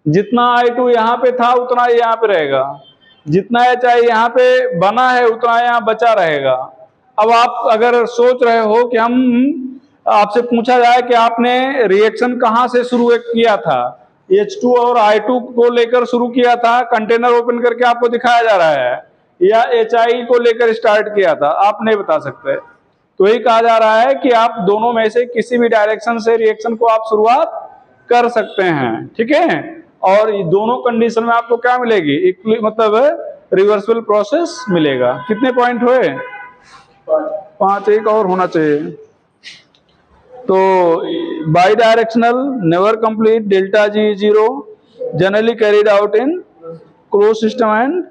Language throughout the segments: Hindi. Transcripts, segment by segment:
जितना I2 यहाँ पे था उतना यहाँ पे रहेगा, जितना HI यहाँ पे बना है उतना यहाँ बचा रहेगा। अब आप अगर सोच रहे हो कि हम आपसे पूछा जाए कि आपने रिएक्शन कहाँ से शुरू किया था, H2 और I2 को लेकर शुरू किया था, कंटेनर ओपन करके आपको दिखाया जा रहा है, या HI को लेकर स्टार्ट किया था, आप नहीं बता सकते। तो यही कहा जा रहा है कि आप दोनों में से किसी भी डायरेक्शन से रिएक्शन को आप शुरुआत कर सकते हैं, ठीक है। और दोनों कंडीशन में आपको क्या मिलेगी, मतलब रिवर्सिबल प्रोसेस मिलेगा। कितने पॉइंट हुए? 5। एक और होना चाहिए। तो by directional never complete, delta G 0, generally carried out in close system and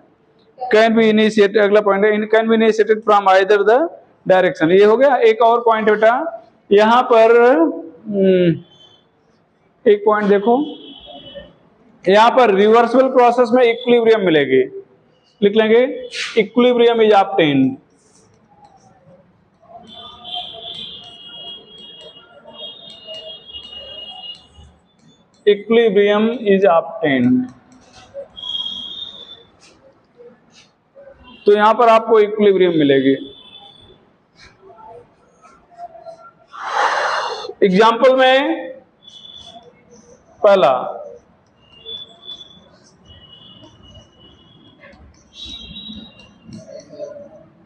can be initiated, अगला पॉइंट है, can be initiated from either the direction. ये हो गया। एक और पॉइंट बेटा, यहां पर एक पॉइंट देखो, यहां पर रिवर्सिबल प्रोसेस में इक्विलिब्रियम मिलेगी, लिख लेंगे equilibrium is obtained. Equilibrium is obtained, तो यहां पर आपको इक्विलिब्रियम मिलेगी। एग्जाम्पल में पहला,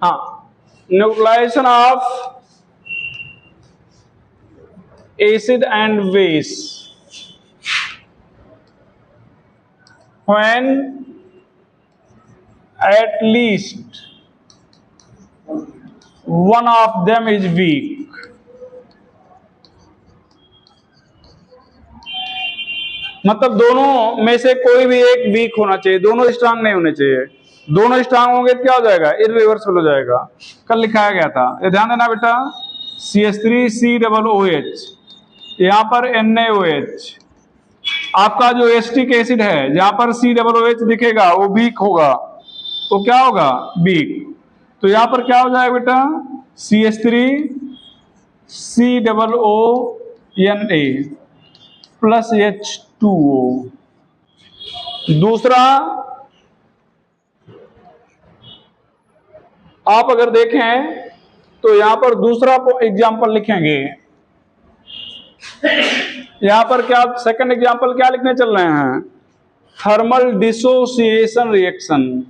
हाँ, neutralization of acid and base when at least one of them is weak। मतलब दोनों में से कोई भी एक वीक होना चाहिए, दोनों स्ट्रांग नहीं होने चाहिए। दोनों स्ट्रांग होंगे तो क्या हो जाएगा, इरिवर्सिबल हो जाएगा। कल लिखाया गया था, ये ध्यान देना बेटा। CH3COOH, यहां पर NaOH, आपका जो एसिटिक एसिड है जहां पर COOH दिखेगा वो वीक होगा, वो क्या होगा, वीक। तो यहां पर क्या हो जाएगा बेटा, CH3COONA प्लस H2O। दूसरा, आप अगर देखें तो यहां पर दूसरा एग्जाम्पल लिखेंगे, यहां पर क्या सेकंड एग्जाम्पल क्या लिखने चल रहे हैं, thermal dissociation reaction.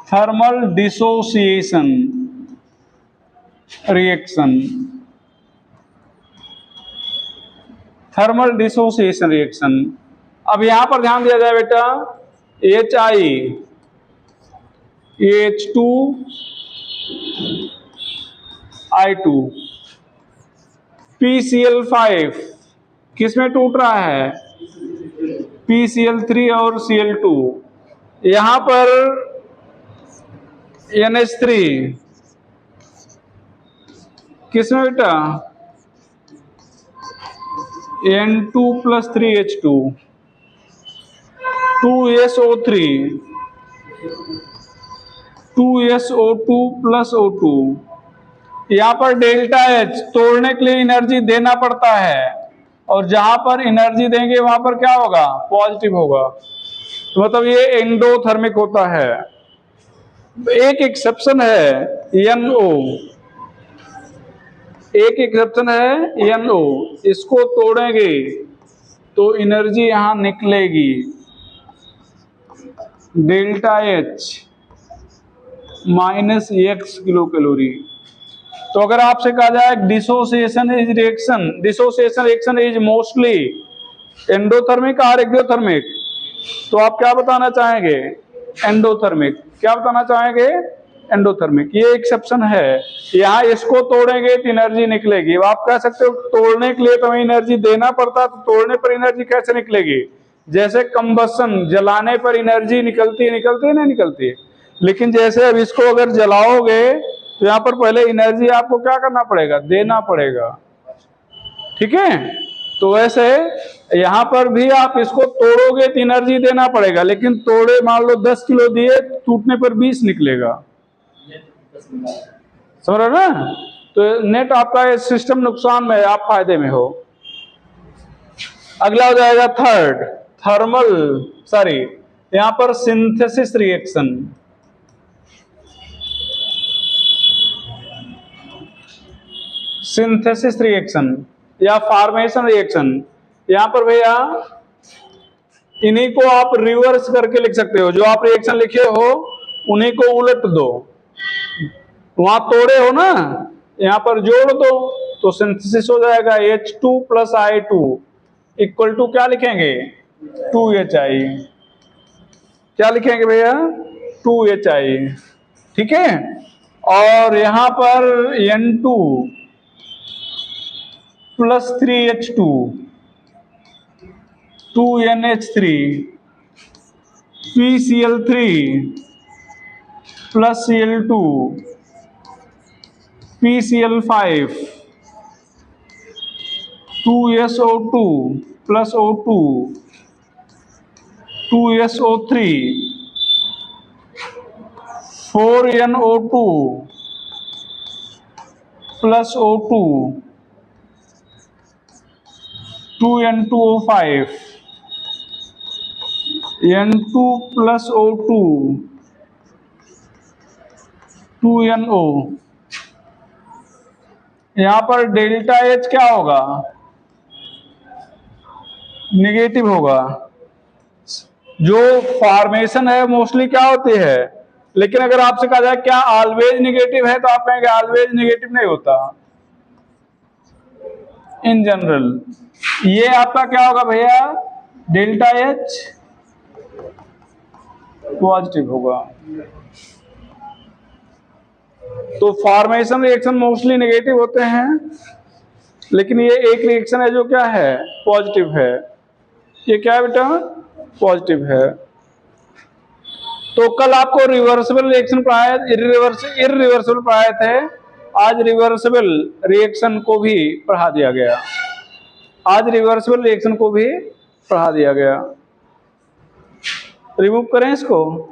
Thermal dissociation reaction, thermal dissociation reaction. अब यहां पर ध्यान दिया जाए बेटा, HI H2 I2 PCl5 किसमें टूट रहा है, PCl3 और Cl2। यहां पर NH3 किसमें बेटा, N2 plus 3H2, 2SO3, 2SO2 plus O2। यहां पर डेल्टा H तोड़ने के लिए एनर्जी देना पड़ता है, और जहां पर एनर्जी देंगे वहां पर क्या होगा, पॉजिटिव होगा। तो मतलब ये एंडोथर्मिक होता है। एक एक्सेप्शन है NO, एक एक्सेप्शन है NO, इसको तोड़ेंगे तो एनर्जी यहां निकलेगी delta H minus X kilo calorie. तो अगर आपसे कहा जाए dissociation is reaction, dissociation reaction is mostly endothermic और एक्सोथर्मिक, तो आप क्या बताना चाहेंगे, एंडोथर्मिक। क्या बताना चाहेंगे, एंडोथर्मिक। ये एक्सेप्शन है, यहाँ इसको तोड़ेंगे तो एनर्जी निकलेगी। आप कह सकते हो तोड़ने के लिए तो हमें एनर्जी देना पड़ता, तो तोड़ने पर एनर्जी कैसे निकलेगी, जैसे कंबसन जलाने पर एनर्जी निकलती है, निकलती है नहीं निकलती है। लेकिन जैसे अब इसको अगर जलाओगे तो यहाँ पर पहले एनर्जी आपको क्या करना पड़ेगा, देना पड़ेगा, ठीक है। तो वैसे यहां पर भी आप इसको तोड़ोगे तो एनर्जी देना पड़ेगा, लेकिन तोड़े मान लो 10 किलो दिए, टूटने पर 20 निकलेगा, समझ रहे ना। तो नेट आपका ये सिस्टम नुकसान में है, आप फायदे में हो। अगला हो जाएगा थर्ड, थर्मल, सॉरी यहां पर सिंथेसिस रिएक्शन। सिंथेसिस रिएक्शन या फॉर्मेशन रिएक्शन, यहां पर भैया इन्हीं को आप रिवर्स करके लिख सकते हो। जो आप रिएक्शन लिखे हो उन्हीं को उलट दो, वहां तोड़े हो ना, यहां पर जोड़ दो तो सिंथेसिस हो जाएगा। H2 + I2 इक्वल टू क्या लिखेंगे, 2HI। क्या लिखेंगे भैया, 2HI, ठीक है। और यहां पर N2 + 3H2, 2NH3, PCl3 + Cl2, PCl5, 2SO2 + O2, 2SO3, 4NO2 + O2, 2N2O5, N2 + O2, 2NO। यहां पर डेल्टा H क्या होगा, निगेटिव होगा। जो फॉर्मेशन है मोस्टली क्या होती है, लेकिन अगर आपसे कहा जाए क्या ऑलवेज निगेटिव है, तो आप कहेंगे ऑलवेज निगेटिव नहीं होता, इन जनरल। ये आपका क्या होगा भैया, डेल्टा H पॉजिटिव होगा। तो फॉर्मेशन रिएक्शन मोस्टली नेगेटिव होते हैं, लेकिन ये एक रिएक्शन है जो क्या है, पॉजिटिव है। ये क्या है बेटा, पॉजिटिव है। तो कल आपको रिवर्सिबल रिएक्शन पढ़ाया, इरिवर्सिबल पढ़ाए थे, आज रिवर्सिबल रिएक्शन को भी पढ़ा दिया गया। आज रिवर्सिबल रिएक्शन को भी पढ़ा दिया गया। रिमूव करें इसको।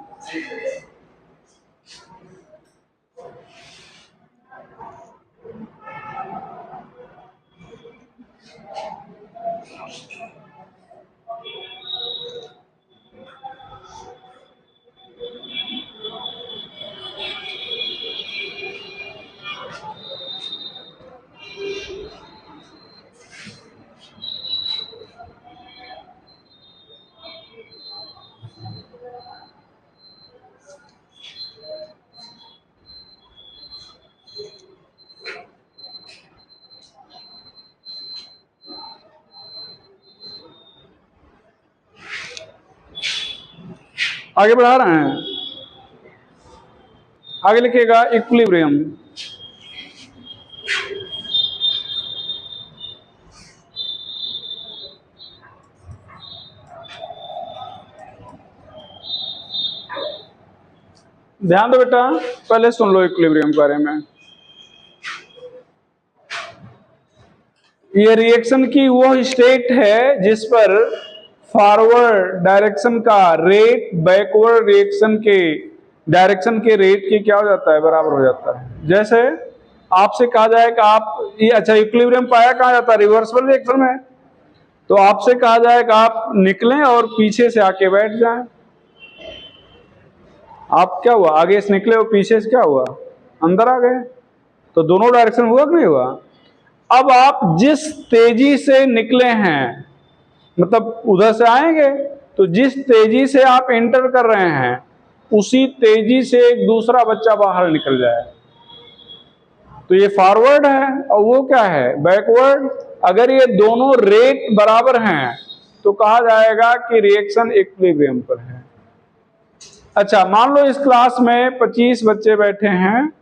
आगे बढ़ा रहे हैं, आगे लिखिएगा इक्विलिब्रियम। ध्यान दो बेटा, पहले सुन लो इक्विलिब्रियम के बारे में। ये रिएक्शन की वो स्टेट है जिस पर फॉरवर्ड डायरेक्शन का रेट बैकवर्ड रिएक्शन के डायरेक्शन के रेट के क्या हो जाता है, बराबर हो जाता है। जैसे आपसे कहा जाए कि आप ये, अच्छा इक्विलिब्रियम पाया कहाँ जाता है, रिवर्सिबल रिएक्शन में। तो आपसे कहा जाए कि आप निकलें और पीछे से आके बैठ जाएं। आप क्या हुआ, आगे से निकले और पीछे से क्या हुआ, अंदर आ गए। तो दोनों डायरेक्शन हुआ कि नहीं हुआ। अब आप जिस तेजी से निकले हैं, मतलब उधर से आएंगे, तो जिस तेजी से आप एंटर कर रहे हैं उसी तेजी से एक दूसरा बच्चा बाहर निकल जाए, तो ये फॉरवर्ड है और वो क्या है, बैकवर्ड। अगर ये दोनों रेट बराबर हैं तो कहा जाएगा कि रिएक्शन इक्विलिब्रियम पर है। अच्छा, मान लो इस क्लास में 25 बच्चे बैठे हैं,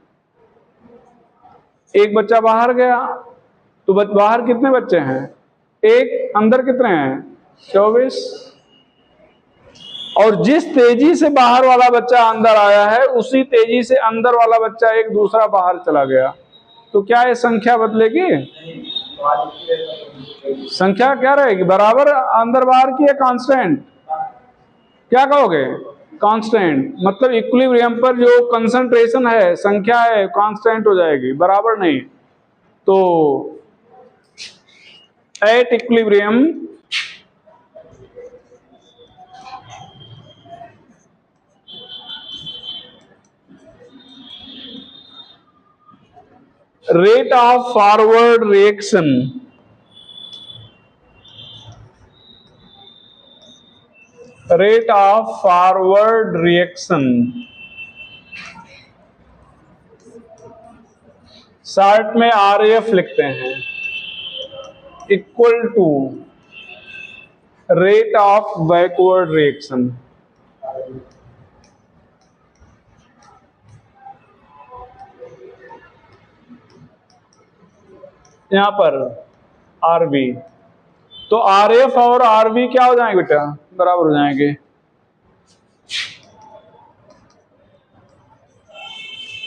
एक बच्चा बाहर गया, तो बाहर कितने बच्चे हैं, एक, अंदर कितने हैं, 24। और जिस तेजी से बाहर वाला बच्चा अंदर आया है उसी तेजी से अंदर वाला बच्चा एक दूसरा बाहर चला गया, तो क्या ये संख्या बदलेगी, संख्या क्या रहेगी, बराबर अंदर बाहर की, या कांस्टेंट, क्या कहोगे, कांस्टेंट। मतलब इक्विलिब्रियम पर जो कंसंट्रेशन है, संख्या है, कांस्टेंट हो जाएगी, बराबर नहीं। तो at equilibrium rate of forward reaction, rate of forward reaction, short में RAF लिखते हैं, equal to rate of backward reaction. यहां पर RB, तो RF और RB क्या हो जाएंगे बेटा, बराबर हो जाएंगे।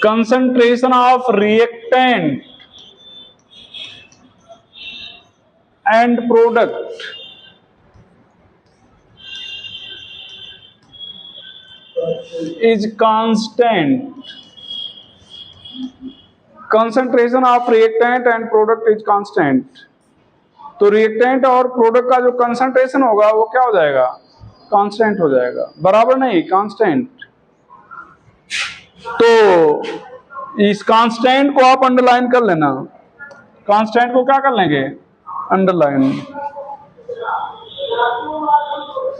Concentration of reactant and product is constant, concentration of reactant and product is constant. तो रिएक्टेंट और प्रोडक्ट का जो कंसंट्रेशन होगा वो क्या हो जाएगा, कांस्टेंट हो जाएगा, बराबर नहीं, कांस्टेंट। तो इस कांस्टेंट को आप अंडरलाइन कर लेना, कांस्टेंट को क्या कर लेंगे, अंडरलाइन।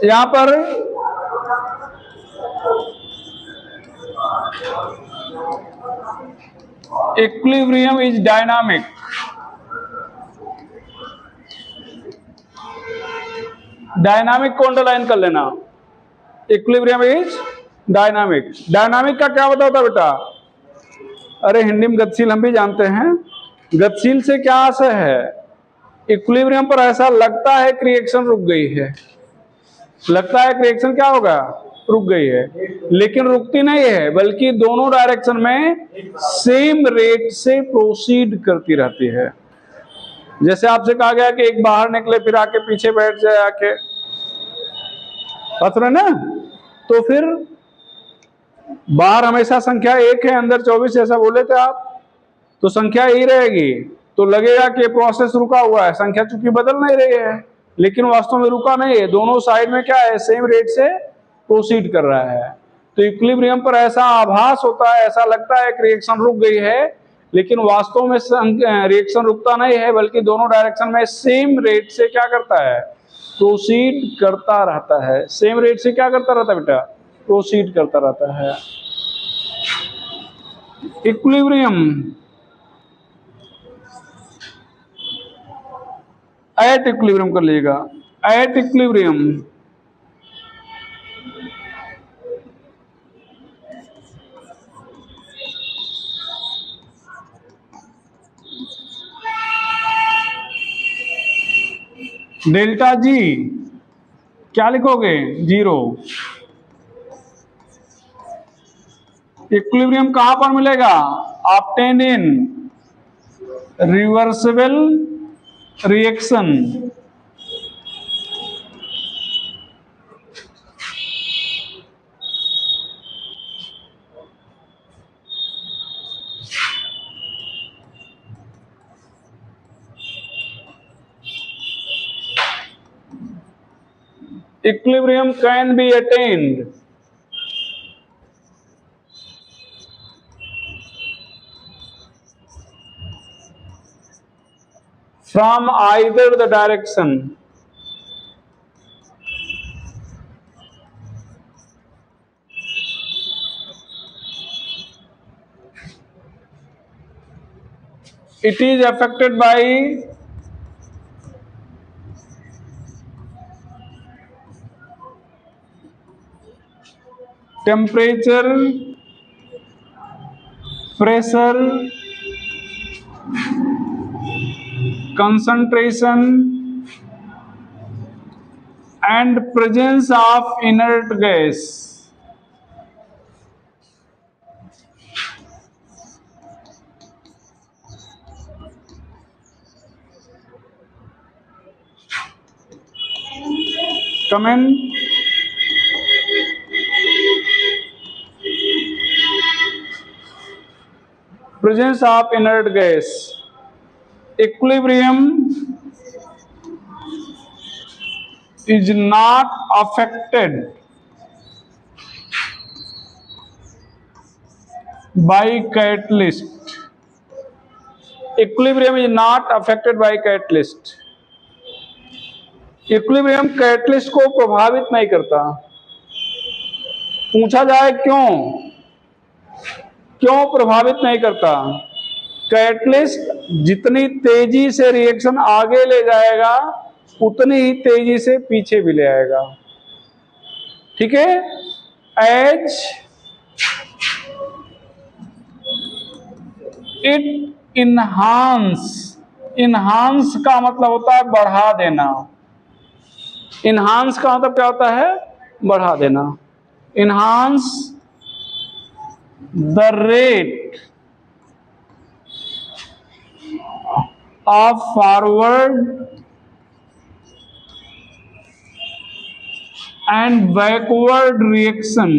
यहां पर इक्विलिब्रियम इज डायनामिक, डायनामिक को अंडरलाइन कर लेना, इक्विलिब्रियम इज डायनामिक। डायनामिक का क्या होता है बेटा, अरे हिंदी में गतिशील हम भी जानते हैं, गतिशील से क्या आशय है, इक्विलिब्रियम पर ऐसा लगता है कि रिएक्शन रुक गई है, लगता है कि रिएक्शन क्या होगा, रुक गई है, लेकिन रुकती नहीं है, बल्कि दोनों डायरेक्शन में सेम रेट से प्रोसीड करती रहती है। जैसे आपसे कहा गया कि एक बाहर निकले फिर आके पीछे बैठ जाए आके, पता ना, तो फिर बाहर हमेशा संख्या 1 है, अंदर 24, ऐसा बोले थे आप, तो संख्या यही रहेगी, तो लगेगा कि प्रोसेस रुका हुआ है, संख्या चूंकि बदल नहीं रही है, लेकिन वास्तव में रुका नहीं है, दोनों साइड में क्या है, सेम रेट से प्रोसीड कर रहा है। तो इक्विलिब्रियम पर ऐसा आभास होता है, ऐसा लगता है कि रिएक्शन रुक गई है, लेकिन वास्तव में रिएक्शन रुकता नहीं है, बल्कि दोनों डायरेक्शन में सेम रेट से क्या करता है, प्रोसीड करता रहता है। सेम रेट से क्या करता रहता है बेटा, प्रोसीड करता रहता है। इक्विलिब्रियम एट इक्विलिब्रियम कर लीजिएगा, एट इक्विलिब्रियम डेल्टा जी क्या लिखोगे, 0। इक्विलिब्रियम कहां पर मिलेगा, obtain in reversible reaction, equilibrium can be attained from either the direction, it is affected by temperature, pressure, concentration and presence of inert gas. Comment. Presence of inert gas. Equilibrium is not affected by catalyst. Equilibrium is not affected by catalyst. Equilibrium catalyst को प्रभावित नहीं करता। पूछा जाए क्यों, क्यों प्रभावित नहीं करता? कैटलिस्ट जितनी तेजी से रिएक्शन आगे ले जाएगा उतनी ही तेजी से पीछे भी ले आएगा। ठीक है, एज इट इन्हांस का मतलब होता है बढ़ा देना। इन्हांस का मतलब क्या होता है? बढ़ा देना। Enhance the rate of forward and backward reaction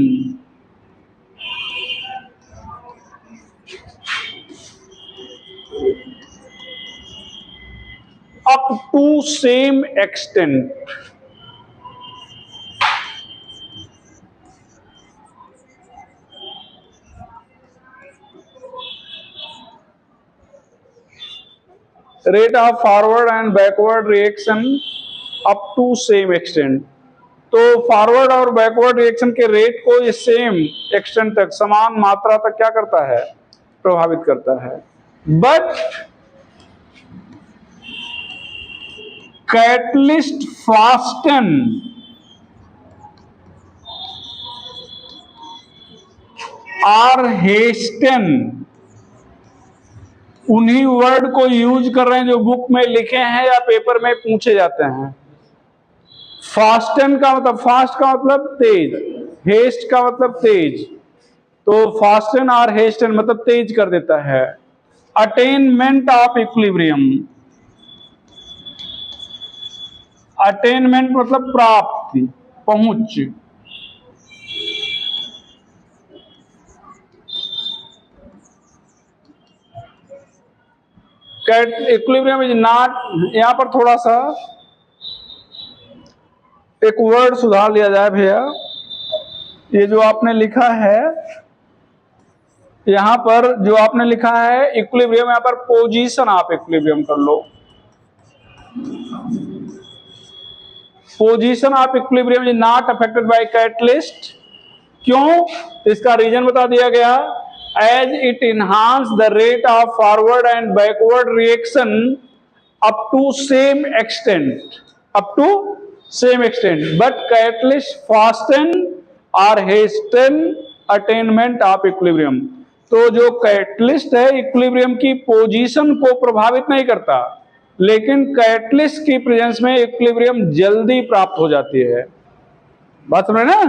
up to same extent। Rate of forward and backward reaction up to same extent. तो फॉरवर्ड और बैकवर्ड रिएक्शन के रेट को ये सेम एक्सटेंट तक, समान मात्रा तक क्या करता है? प्रभावित करता है। बट कैटलिस्ट फास्टन और हेस्टन, उन्हीं वर्ड को यूज कर रहे हैं जो बुक में लिखे हैं या पेपर में पूछे जाते हैं। फास्टन का मतलब, फास्ट का मतलब तेज, हेस्ट का मतलब तेज, तो फास्टन और हेस्टन मतलब तेज कर देता है। अटेनमेंट ऑफ इक्विलिब्रियम, अटेनमेंट मतलब प्राप्ति, पहुंच। इक्विलिब्रियम इज नॉट, यहां पर थोड़ा सा एक वर्ड सुधार लिया जाए भैया। ये जो आपने लिखा है, यहां पर जो आपने लिखा है इक्विलिब्रियम, यहां पर पोजीशन आप इक्विलिब्रियम कर लो। Position of equilibrium is not affected by catalyst. क्यों? इसका रीजन बता दिया गया। As it enhance the rate of forward and backward reaction up to same extent, up to same extent, but catalyst fasten और हेस्टन अटेनमेंट ऑफ इक्विलिब्रियम। तो जो कैटलिस्ट है इक्विलिब्रियम की पोजीशन को प्रभावित नहीं करता, लेकिन कैटलिस्ट की प्रेजेंस में इक्विलिब्रियम जल्दी प्राप्त हो जाती है। बात समझ ना?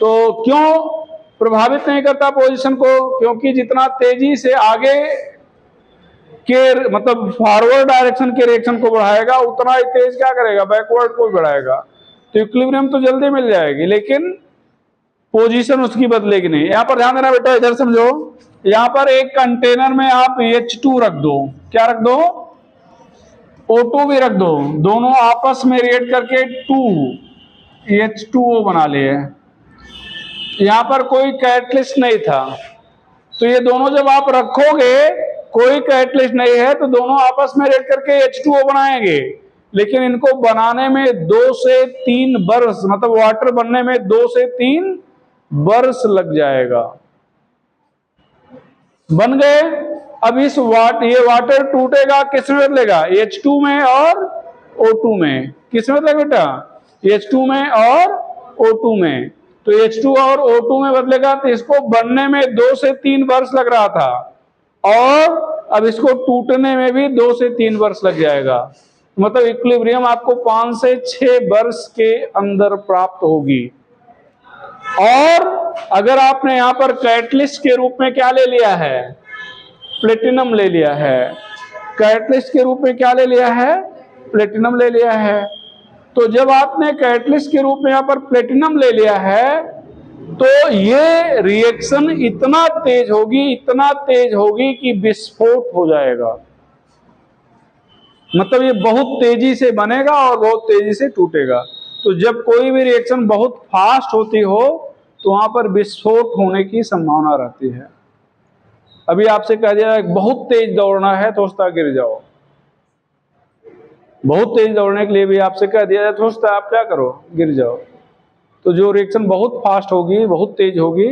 तो क्यों प्रभावित नहीं करता पोजीशन को? क्योंकि जितना तेजी से आगे के मतलब फॉरवर्ड डायरेक्शन के रिएक्शन को बढ़ाएगा उतना ही तेज क्या करेगा? बैकवर्ड को बढ़ाएगा। तो इक्विलिब्रियम तो जल्दी मिल जाएगी, लेकिन पोजीशन उसकी बदलेगी नहीं। यहां पर ध्यान देना बेटा, इधर समझो। यहां पर एक कंटेनर में आप H2 रख दो, क्या रख दो? O2 भी रख दो, दोनों आपस में रिएक्ट करके H2O बना लिए। यहां पर कोई कैटलिस्ट नहीं था, तो ये दोनों जब आप रखोगे, कोई कैटलिस्ट नहीं है, तो दोनों आपस में रिएक्ट करके H2O बनाएंगे। लेकिन इनको बनाने में 2 से 3 वर्ष, मतलब वाटर बनने में 2 से 3 वर्ष लग जाएगा। बन गए। अब इस ये वाटर टूटेगा, किस में बदलेगा? H2 में और O2 में। किस में बदलेगा बेटा? H2 में और O2 में। तो H2 और O2 में बदलेगा, तो इसको बनने में 2 से 3 वर्ष लग रहा था, और अब इसको टूटने में भी 2 से 3 वर्ष लग जाएगा। मतलब इक्विलिब्रियम आपको 5 से 6 वर्ष के अंदर प्राप्त होगी। और अगर आपने यहां पर कैटलिस्ट के रूप में क्या ले लिया है? प्लेटिनम ले लिया है। कैटलिस्ट के रूप में क्या ले लिया है? प्लेटिनम ले लिया है। तो जब आपने कैटलिस्ट के रूप में यहां पर प्लेटिनम ले लिया है, तो ये रिएक्शन इतना तेज होगी, इतना तेज होगी कि विस्फोट हो जाएगा। मतलब ये बहुत तेजी से बनेगा और बहुत तेजी से टूटेगा। तो जब कोई भी रिएक्शन बहुत फास्ट होती हो, तो वहां पर विस्फोट होने की संभावना रहती है। अभी आपसे कह दिया बहुत तेज दौड़ना है तो उसका गिर जाओ, बहुत तेज दौड़ने के लिए भी आपसे कह दिया जाए तो उसका आप क्या करो, गिर जाओ। तो जो रिएक्शन बहुत फास्ट होगी, बहुत तेज होगी,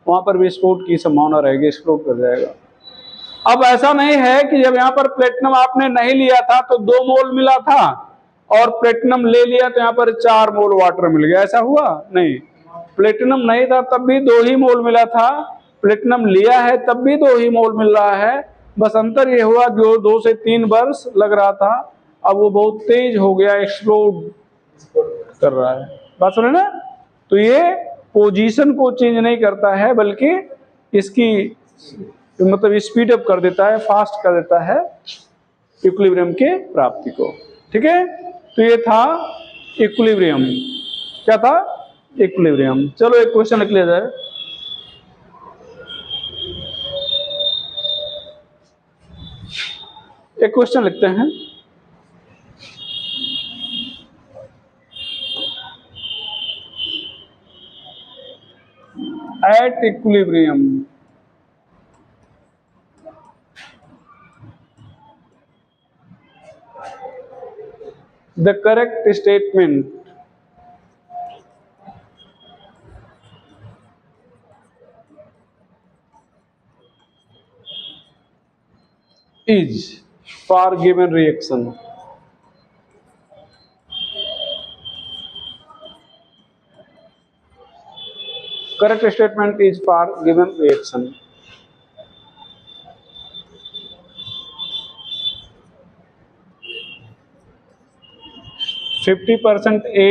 वहां पर भी स्फोट की संभावना रहेगी, एक्सप्लोड कर जाएगा। अब ऐसा नहीं है कि जब यहाँ पर प्लेटिनम आपने नहीं लिया था तो 2 मोल मिला था और प्लेटिनम ले लिया तो यहाँ पर 4 मोल वाटर मिल गया, ऐसा हुआ नहीं। प्लेटिनम नहीं था तब भी 2 ही मोल मिला था, प्लेटिनम लिया है तब भी 2 ही मोल मिल रहा है। बस अंतर ये हुआ जो 2 से 3 वर्ष लग रहा था, अब वो बहुत तेज हो गया, एक्सप्लोड कर रहा है। बात सुने ना? तो ये पोजीशन को चेंज नहीं करता है, बल्कि इसकी मतलब स्पीड अप कर देता है, फास्ट कर देता है इक्विलिब्रियम के प्राप्ति को। ठीक है, तो ये था इक्विलिब्रियम। क्या था? इक्विलिब्रियम। चलो एक क्वेश्चन लिख लिया जाए। एक क्वेश्चन लिखते हैं। At equilibrium the correct statement is for given reaction. Correct statement is for given reaction. %50 A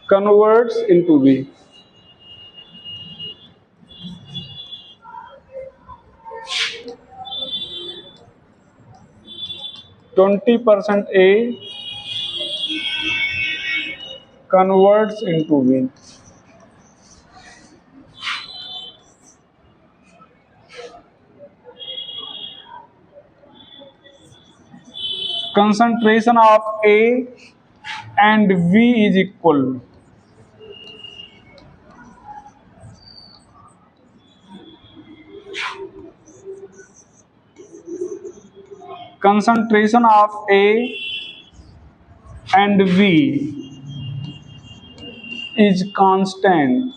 converts into B. %20 A converts into B. Concentration of A and V is equal. Concentration of A and V is constant.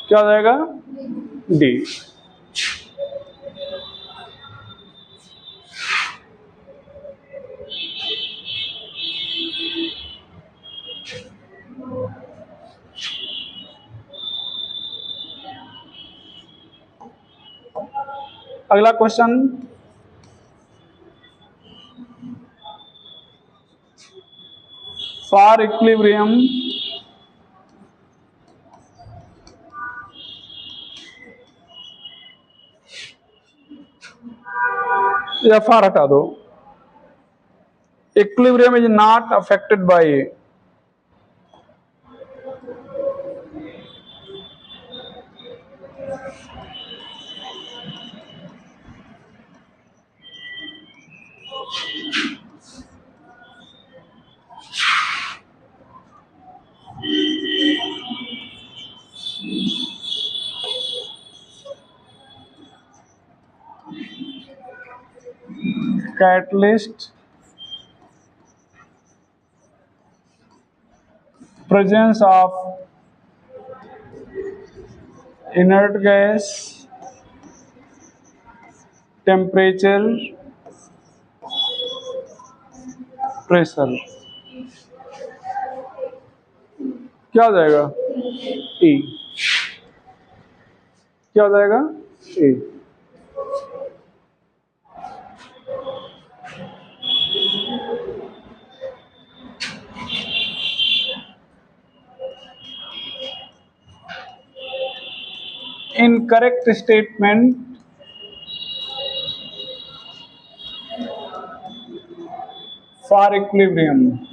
क्या हो जाएगा? डी। अगला क्वेश्चन, फॉर इक्विलिब्रियम या फार हटा दो, equilibrium is not affected bye catalyst, presence of inert gas, temperature, pressure। क्या हो जाएगा? ई। क्या हो जाएगा? ई। Incorrect statement for equilibrium.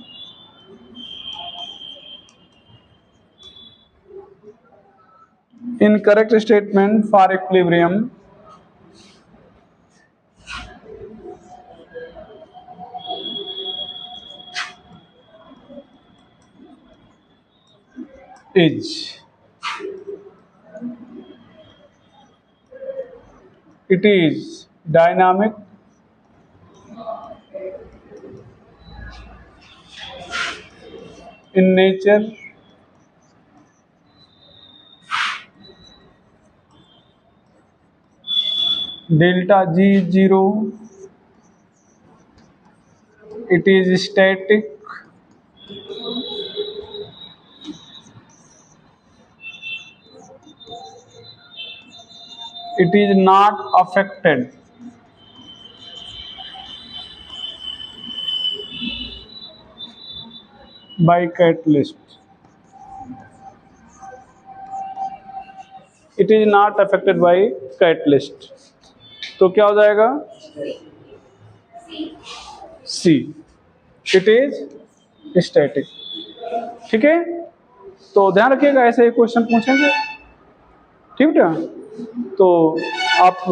Incorrect statement for equilibrium. is, it is dynamic in nature, delta G is 0, it is static, it is not affected by catalyst, it is not affected by catalyst. तो क्या हो जाएगा? सी, इट इज स्टैटिक। ठीक है, तो ध्यान रखिएगा ऐसे क्वेश्चन पूछेंगे, ठीक है। तो आप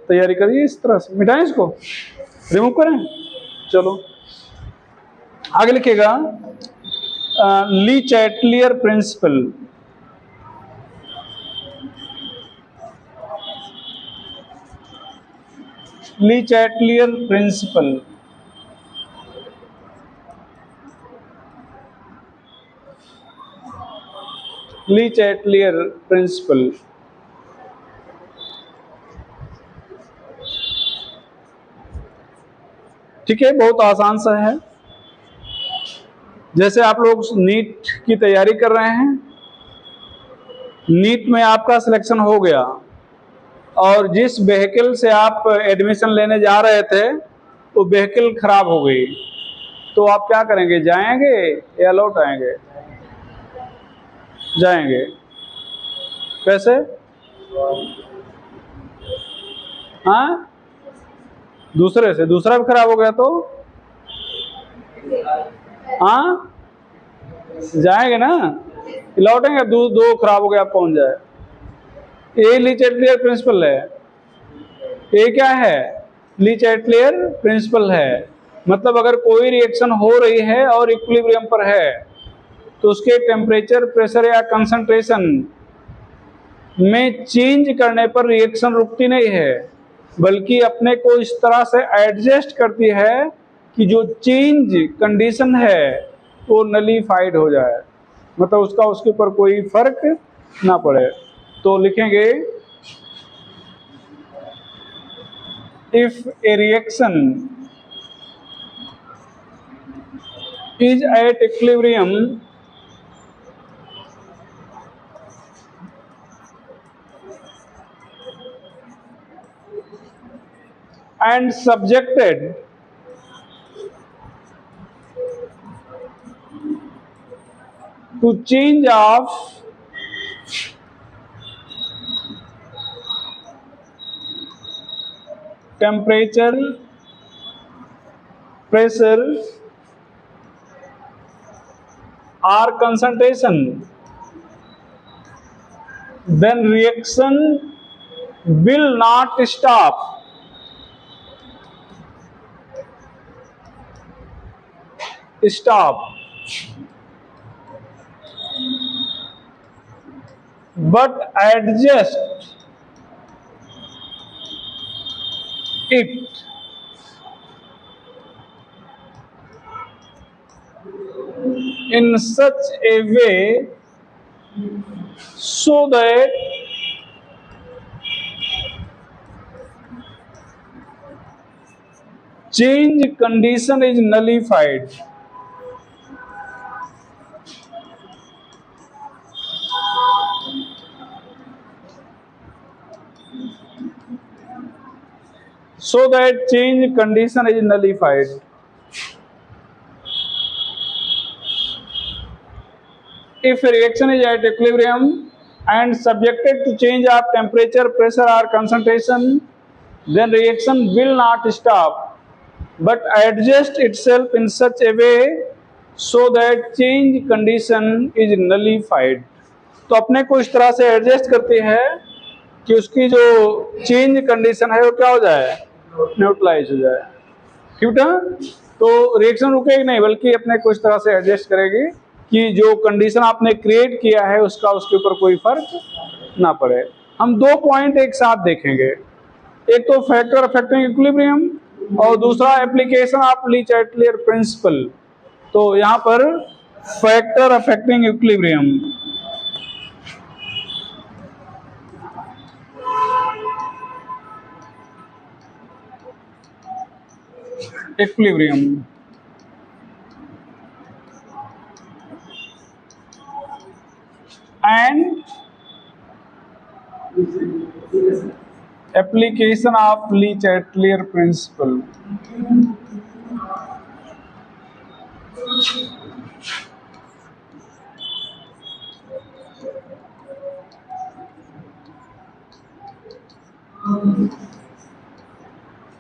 तैयारी करिए इस तरह से। मिटाएं इसको, रिमूव करें। चलो आगे लिखिएगा, ली चैटलियर प्रिंसिपल। ली चैटलियर प्रिंसिपल, ली चैटलियर प्रिंसिपल ठीक है, बहुत आसान सा है। जैसे आप लोग नीट की तैयारी कर रहे हैं, नीट में आपका सिलेक्शन हो गया और जिस व्हीकल से आप एडमिशन लेने जा रहे थे वो व्हीकल खराब हो गई, तो आप क्या करेंगे? जाएंगे या लौट आएंगे? जाएंगे। कैसे? हाँ, दूसरे से, दूसरा भी खराब हो गया तो हाँ जाएंगे ना, लौटेंगे? दो खराब हो गया, आप पहुंच जाए। ये ली चैटलियर प्रिंसिपल है। ये क्या है? ली चैटलियर प्रिंसिपल है। मतलब अगर कोई रिएक्शन हो रही है और इक्विलिब्रियम पर है तो उसके टेम्परेचर, प्रेशर या कंसंट्रेशन में चेंज करने पर रिएक्शन रुकती नहीं है, बल्कि अपने को इस तरह से एडजस्ट करती है कि जो चेंज कंडीशन है वो नलीफाइड हो जाए, मतलब उसका उसके ऊपर कोई फर्क ना पड़े। तो लिखेंगे, if A reaction is at equilibrium and subjected to change of temperature, pressure or concentration, then reaction will not stop. But adjust it in such a way so that change condition is nullified. So that change condition is nullified. If a reaction is at equilibrium and subjected to change of temperature, pressure or concentration, then reaction will not stop but adjust itself in such a way so that change condition is nullified. तो अपने को इस तरह से एडजस्ट करती है कि उसकी जो चेंज कंडीशन है वो क्या हो जाए? न्यूट्रलाइज हो जाए। ठीक है, तो रिएक्शन रुकेगी नहीं, बल्कि अपने को इस तरह से एडजस्ट करेगी कि जो कंडीशन आपने क्रिएट किया है उसका उसके ऊपर कोई फर्क ना पड़े। हम 2 पॉइंट एक साथ देखेंगे, एक तो फैक्टर अफेक्टिंग इक्विलिब्रियम और दूसरा एप्लीकेशन ऑफ ली चाटलियर प्रिंसिपल। तो यहां पर factor affecting equilibrium, equilibrium and application of Le Chatelier principle।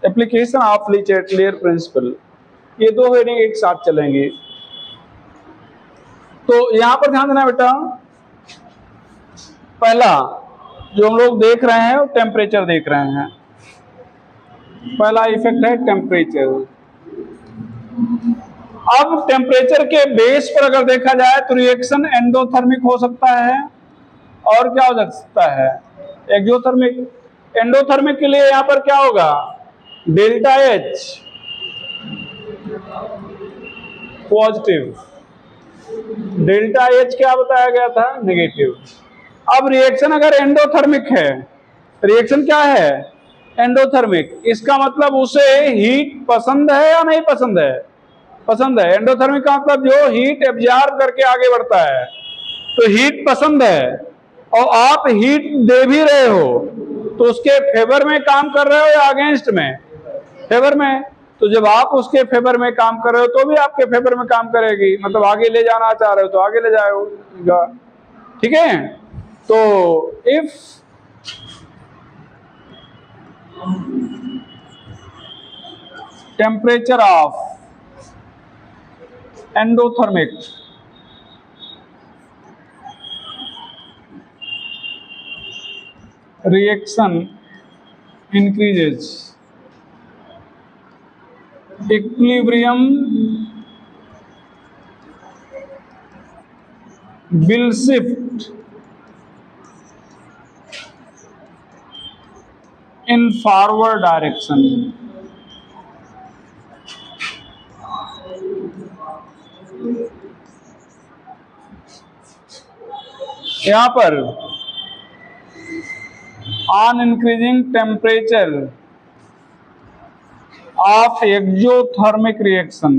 Application of Lee Chatelier principal, ये 2 हेडिंग एक साथ चलेंगे। तो यहां पर ध्यान देना बेटा, पहला जो हम लोग देख रहे हैं वो टेम्परेचर देख रहे हैं। पहला इफेक्ट है टेम्परेचर। अब टेम्परेचर के बेस पर अगर देखा जाए तो रिएक्शन एंडोथर्मिक हो सकता है और क्या हो सकता है, एक्सोथर्मिक। एंडोथर्मिक के लिए यहां पर क्या होगा, delta H positive, delta H क्या बताया गया था, नेगेटिव। अब रिएक्शन अगर एंडोथर्मिक है, रिएक्शन क्या है, एंडोथर्मिक, इसका मतलब उसे हीट पसंद है या नहीं पसंद है, पसंद है। एंडोथर्मिक का मतलब जो हीट एब्जॉर्ब करके आगे बढ़ता है, तो हीट पसंद है और आप हीट दे भी रहे हो तो उसके फेवर में काम कर रहे हो या अगेंस्ट में, फेवर में। तो जब आप उसके फेवर में काम कर रहे हो तो भी आपके फेवर में काम करेगी, मतलब आगे ले जाना चाह रहे हो तो आगे ले जाएगा, ठीक है। तो if temperature of endothermic reaction increases, equilibrium will shift in forward direction। यहां पर on increasing temperature of exothermic reaction,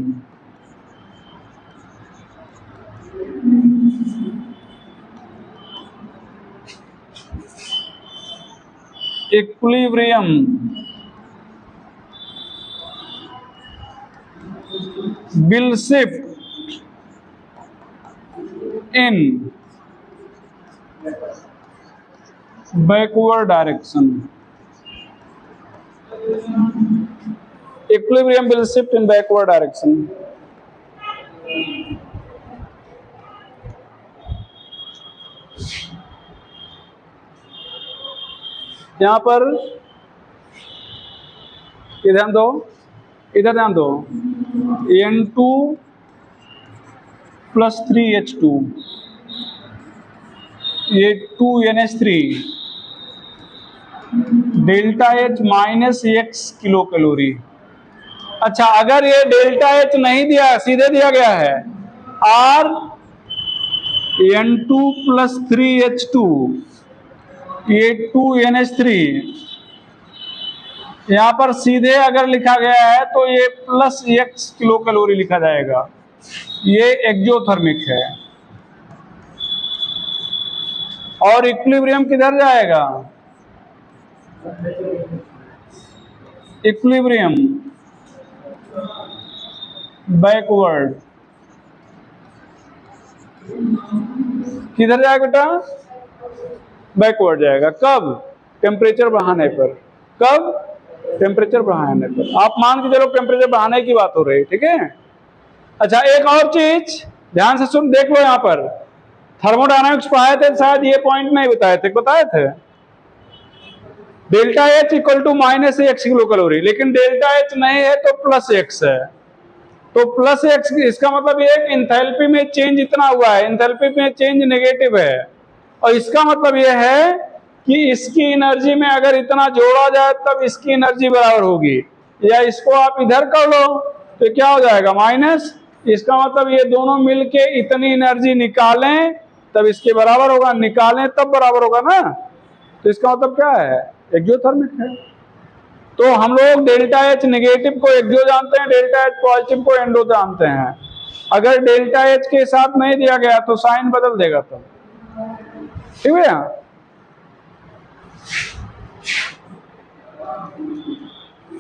equilibrium will shift in backward direction। Equilibrium will shift in backward direction। यहां पर ये ध्यान दो, इधर ध्यान दो, N2 + 3H2, ये 2NH3, delta H -X kilo calorie. अच्छा, अगर ये डेल्टा H नहीं दिया, सीधे दिया गया है R N2 + 3H2, ये 2NH3, यहां पर सीधे अगर लिखा गया है तो ये +X किलो कैलोरी लिखा जाएगा, ये एक्सोथर्मिक है। और इक्विलिब्रियम किधर जाएगा, इक्विलिब्रियम बैकवर्ड, किधर जाएगा बेटा, बैकवर्ड जाएगा। कब, टेम्परेचर बढ़ाने पर। कब, टेम्परेचर बढ़ाने पर। आप मान के चलो टेम्परेचर बढ़ाने की बात हो रही है, ठीक है। अच्छा, एक और चीज ध्यान से सुन, देख लो, यहां पर थर्मोडायनामिक्स पढ़ाए थे, शायद ये पॉइंट नहीं बताए थे, बताए थे, delta H = -X kilo calorie, लेकिन डेल्टा H नहीं है तो +X है, तो प्लस एक्स, इसका मतलब ये है कि इंथैल्पी में चेंज इतना हुआ है, इंथैल्पी में चेंज नेगेटिव है, और इसका मतलब ये है कि इसकी एनर्जी में अगर इतना जोड़ा जाए तब इसकी एनर्जी बराबर होगी, या इसको आप इधर कर लो तो क्या हो जाएगा माइनस, इसका मतलब ये दोनों मिलके इतनी एनर्जी निकालें तब इसके बराबर होगा, निकालें तब बराबर होगा ना। तो इसका मतलब क्या है, एक्सोथर्मिक है। तो हम लोग डेल्टा एच नेगेटिव को एक्सो जानते हैं, डेल्टा एच पॉजिटिव को एंडो जानते हैं। अगर डेल्टा एच के साथ नहीं दिया गया तो साइन बदल देगा तब, ठीक है।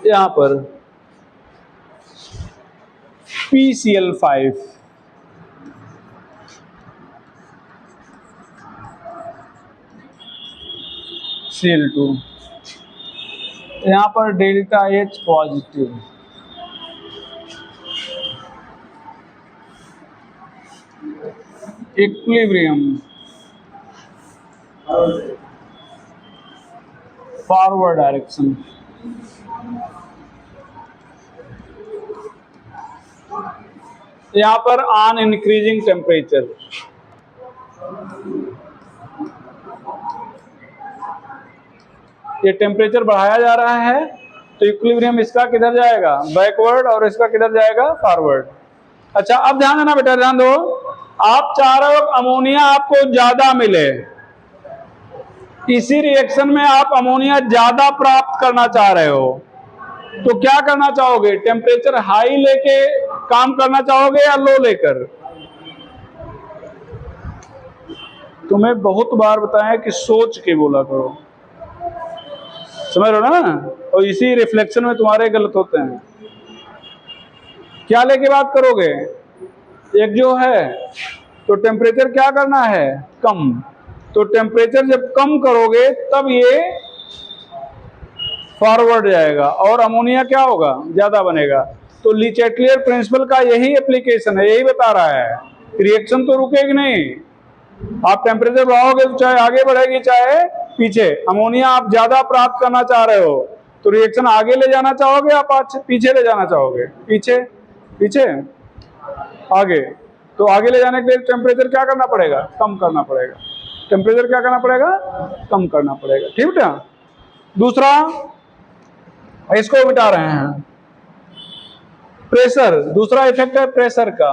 यहां पर PCl5 Cl2, यहां पर delta H positive, equilibrium forward direction, यहां पर ऑन इंक्रीजिंग टेम्परेचर, ये टेम्परेचर बढ़ाया जा रहा है तो इक्विलिब्रियम इसका किधर जाएगा, बैकवर्ड, और इसका किधर जाएगा, फॉरवर्ड। अच्छा अब ध्यान देना बेटा, ध्यान दो, आप चाह रहे हो अमोनिया आपको ज्यादा मिले, इसी रिएक्शन में आप अमोनिया ज्यादा प्राप्त करना चाह रहे हो, तो क्या करना चाहोगे, टेम्परेचर हाई लेके काम करना चाहोगे या लो लेकर। तुम्हें बहुत बार बताया कि सोच के बोला करो, समझ रहे हो ना, और इसी रिफ्लेक्शन में तुम्हारे गलत होते हैं। क्या लेके बात करोगे, एक जो है तो टेम्परेचर क्या करना है, कम, तो टेम्परेचर जब कम करोगे तब ये फॉरवर्ड जाएगा और अमोनिया क्या होगा, ज्यादा बनेगा। तो ली चैटलियर प्रिंसिपल का यही एप्लीकेशन है, यही बता रहा है, रिएक्शन तो रुकेगी नहीं, आप टेम्परेचर बढ़ाओगे तो चाहे आगे बढ़ेगी चाहे पीछे। अमोनिया आप ज्यादा प्राप्त करना चाह रहे हो तो रिएक्शन आगे ले जाना चाहोगे आप पीछे ले जाना चाहोगे, पीछे, पीछे, आगे। तो आगे ले जाने के लिए टेम्परेचर क्या करना पड़ेगा, कम करना पड़ेगा, टेम्परेचर क्या करना पड़ेगा, कम करना पड़ेगा, ठीक बेटा। दूसरा इसको मिटा रहे हैं, प्रेशर, दूसरा इफेक्ट है प्रेशर का,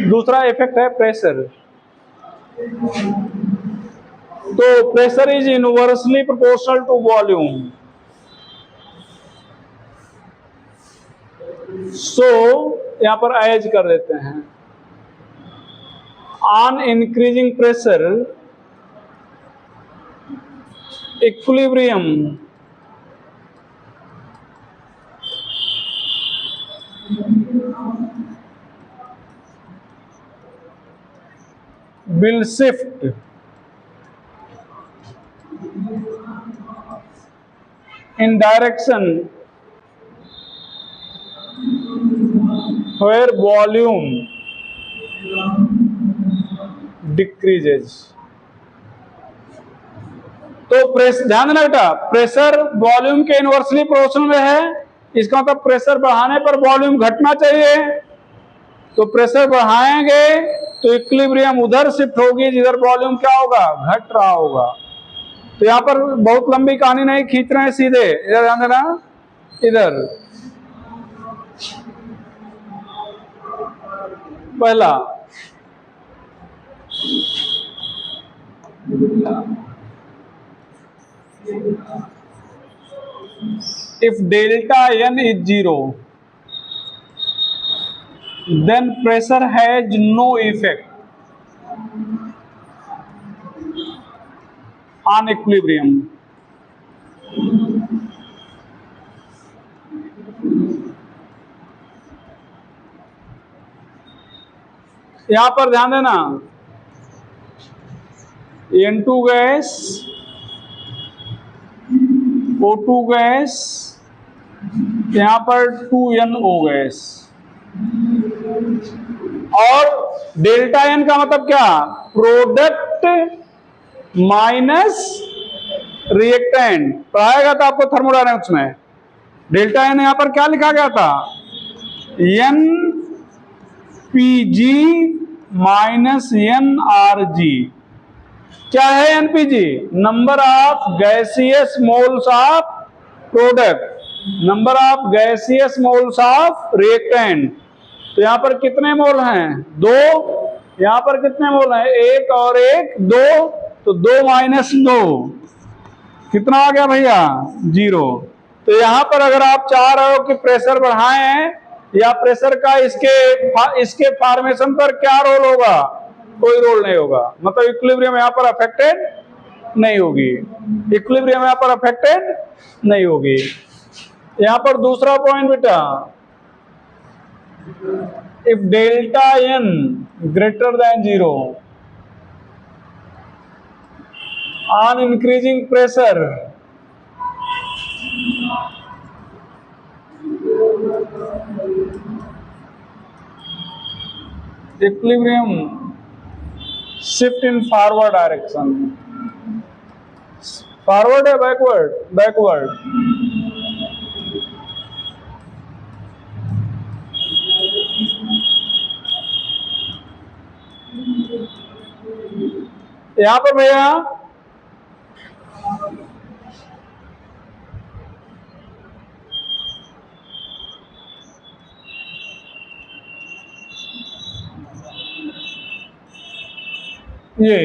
दूसरा इफेक्ट है प्रेशर। तो pressure is inversely proportional to volume, so यहां पर एज कर देते हैं, on increasing pressure equilibrium will shift in direction where volume decreases। तो ध्यान देना बेटा, प्रेशर वॉल्यूम के इनवर्सली प्रोपोर्शनल में है, इसका मतलब प्रेशर बढ़ाने पर वॉल्यूम घटना चाहिए, तो प्रेशर बढ़ाएंगे तो इक्विलिब्रियम उधर शिफ्ट होगी जिधर वॉल्यूम क्या होगा, घट रहा होगा। तो यहां पर बहुत लंबी कहानी नहीं खींच रहे हैं, सीधे इधर ध्यान देना, इधर पहला if delta n is 0 then pressure has no effect on equilibrium। यहां पर ध्यान देना, N2 गैस, O2 गैस, यहां पर 2NO गैस, और डेल्टा एन का मतलब क्या, प्रोडक्ट माइनस रिएक्टेंट, पढ़ाएगा था आपको थर्मोडायनेमिक्स में। डेल्टा एन यहां पर क्या लिखा गया था, N P G minus N R G. क्या है NPG, number of gaseous moles of product, number of gaseous moles of reactant. तो यहां पर कितने मोल हैं, 2, यहां पर कितने मोल हैं, 1 और 1 2, तो 2 माइनस 2 कितना आ गया भैया, 0। तो यहां पर अगर आप चाह रहे हो कि प्रेशर बढ़ाएं या प्रेशर का इसके फॉर्मेशन पर क्या रोल होगा, कोई रोल नहीं होगा, मतलब इक्विलिब्रियम यहां पर अफेक्टेड नहीं होगी, इक्विलिब्रियम यहां पर अफेक्टेड नहीं होगी। यहां पर दूसरा पॉइंट बेटा, if delta N greater than 0 on increasing pressure, equilibrium shift in forward direction, forward है बैकवर्ड, बैकवर्ड, यहां पर भैया ये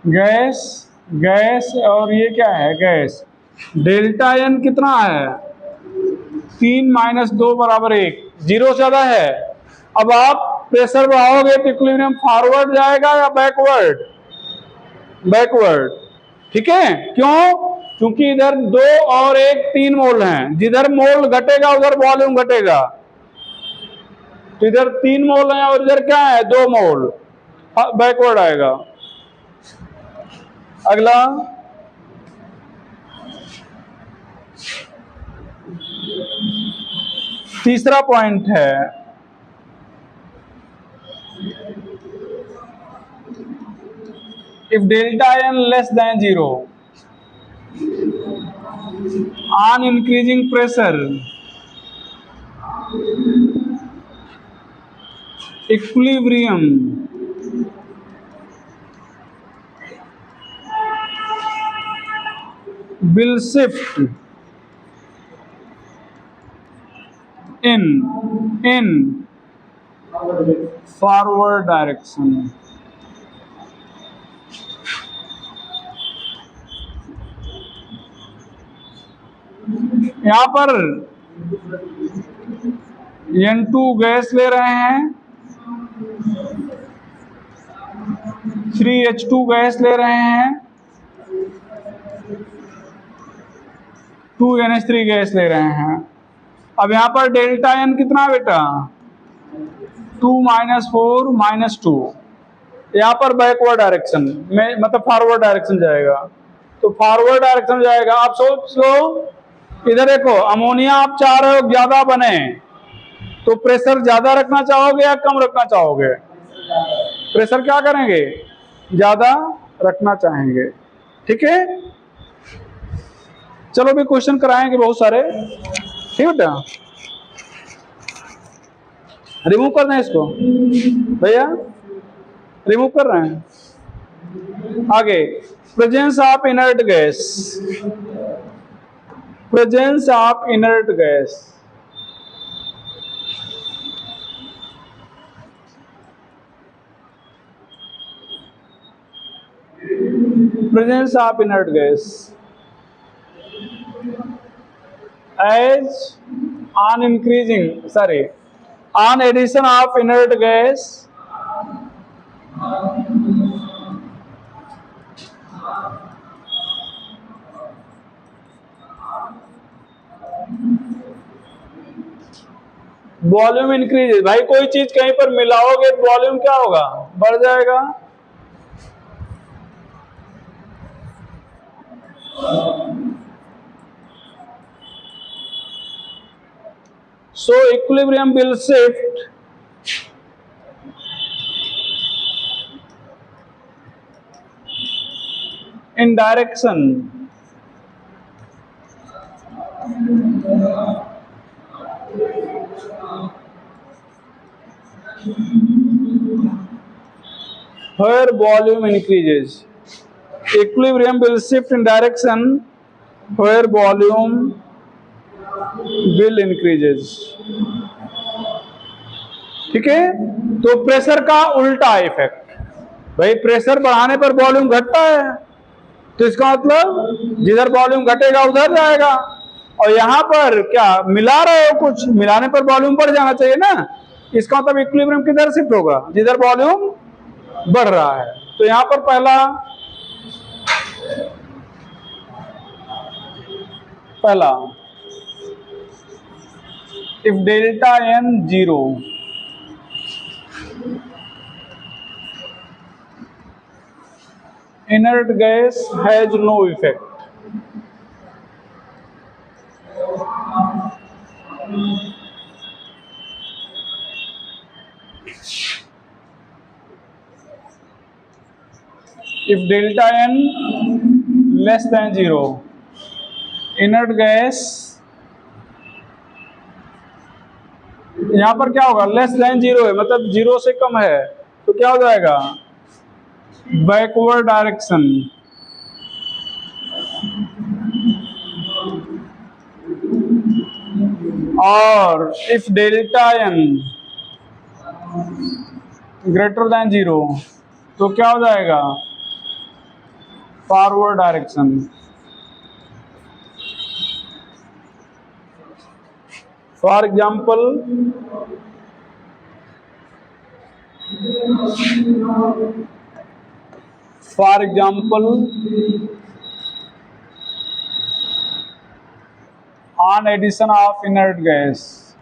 गैस, गैस और ये क्या है, गैस, डेल्टा एन कितना है, 3 माइनस 2 बराबर 1, 0 से ज्यादा है। अब आप प्रेशर बढ़ाओगे तो इक्विलिब्रियम फॉरवर्ड जाएगा या बैकवर्ड, बैकवर्ड, ठीक है, क्यों, क्योंकि इधर 2 और 1 3 मोल हैं, जिधर मोल घटेगा उधर वॉल्यूम घटेगा, तो इधर 3 मोल हैं और इधर क्या है, 2 मोल, बैकवर्ड आएगा। अगला तीसरा पॉइंट है, if delta N less than 0 on increasing pressure, equilibrium will shift in forward direction। यहां पर N2 गैस ले रहे हैं, 3H2 गैस ले रहे हैं, 2NH3 गैस ले रहे हैं। अब यहां पर डेल्टा एन कितना बेटा, 2 माइनस 4 माइनस 2, यहां पर बैकवर्ड डायरेक्शन में मतलब फॉरवर्ड डायरेक्शन जाएगा, तो फॉरवर्ड डायरेक्शन जाएगा। आप सोच लो, इधर देखो, अमोनिया आप चाह रहे हो ज्यादा बने, तो प्रेशर ज्यादा रखना चाहोगे या कम रखना चाहोगे, प्रेशर क्या करेंगे, ज्यादा रखना चाहेंगे, ठीक है। चलो भी क्वेश्चन कराएंगे बहुत सारे, ठीक है बेटा, रिमूव कर रहे हैं इसको भैया, रिमूव कर रहे हैं। आगे, presence of inert gas, presence of inert gas, presence of inert gas as on increasing, sorry, on addition of inert gas volume increase. भाई कोई चीज कहीं पर मिलाओगे तो वॉल्यूम क्या होगा, बढ़ जाएगा। So equilibrium will shift in direction where volume increases. Equilibrium will shift in direction where volume will increases. ठीक है, तो प्रेशर का उल्टा इफेक्ट, भाई प्रेशर बढ़ाने पर वॉल्यूम घटता है, तो इसका मतलब जिधर वॉल्यूम घटेगा उधर जाएगा, और यहां पर क्या मिला रहे हो, कुछ मिलाने पर वॉल्यूम बढ़ जाना चाहिए ना, इसका मतलब इक्विलिब्रियम किधर शिफ्ट होगा, जिधर वॉल्यूम बढ़ रहा है। तो यहां पर पहला if delta n 0, inert gas has no effect. If delta n less than 0, inert gas, यहां पर क्या होगा, लेस देन 0 है मतलब 0 से कम है, तो क्या हो जाएगा, बैकवर्ड डायरेक्शन। और if delta n greater than 0, तो क्या हो जाएगा, forward direction. For example, on addition of inert gas,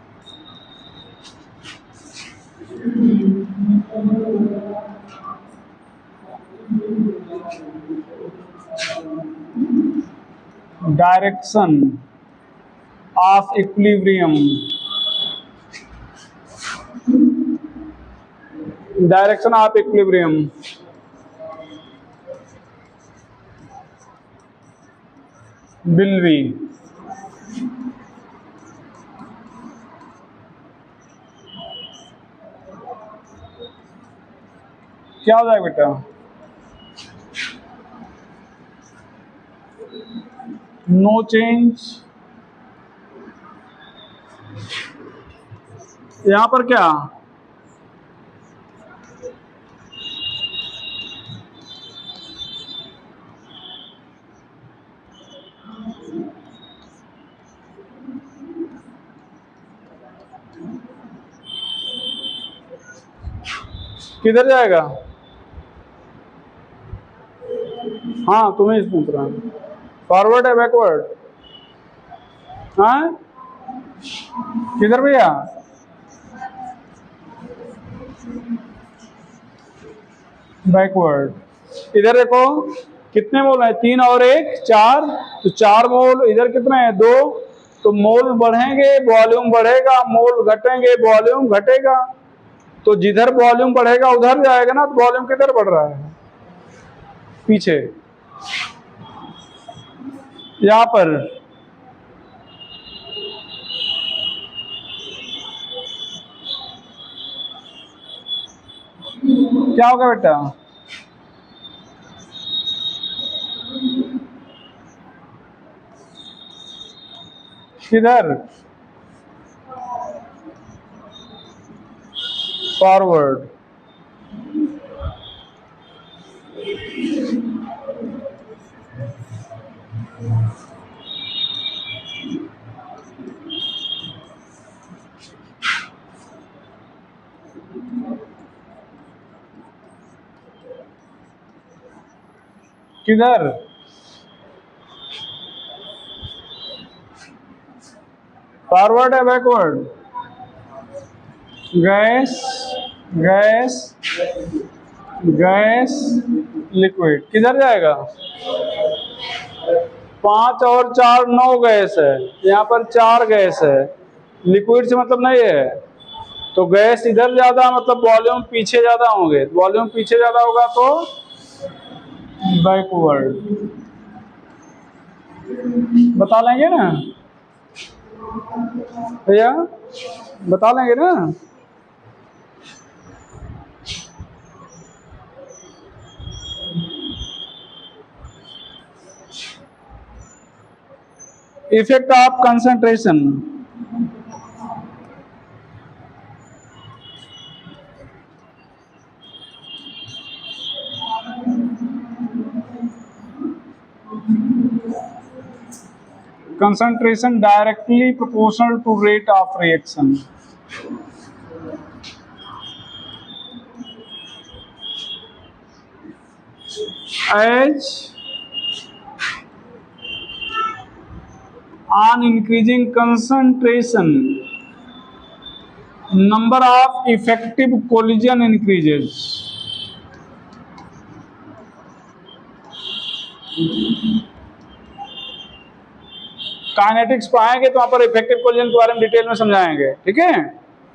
direction of equilibrium, direction of equilibrium will be क्या हो जाएगा बेटा, नो चेंज। यहां पर क्या, किधर जाएगा, हाँ तुम्हें पूछ रहा हूं, फॉरवर्ड है बैकवर्ड, हाँ किधर भैया, बैकवर्ड। इधर देखो कितने मोल है, 3 और 1 4, तो 4 मोल, इधर कितने हैं 2, तो मोल बढ़ेंगे वॉल्यूम बढ़ेगा, मोल घटेंगे वॉल्यूम घटेगा, तो जिधर वॉल्यूम बढ़ेगा उधर जाएगा ना, तो वॉल्यूम किधर बढ़ रहा है, पीछे। यहां पर क्या होगा बेटा, किधर, फॉरवर्ड। किधर, फॉरवर्ड है backward, gas gas gas liquid, किधर जाएगा, 5 और 4 9 गैस है, यहाँ पर 4 गैस है, लिक्विड से मतलब नहीं है, तो गैस इधर ज्यादा मतलब वॉल्यूम पीछे ज्यादा होंगे, वॉल्यूम पीछे ज्यादा होगा तो बैकवर्ड। बता लेंगे ना भैया, बता लेंगे ना, effect of concentration. Concentration directly proportional to rate of reaction. As on increasing concentration, number of effective collision increases. Kinetics पढ़ाएंगे तो वहां पर इफेक्टिव कोलिजन के बारे में डिटेल में समझाएंगे, ठीक है।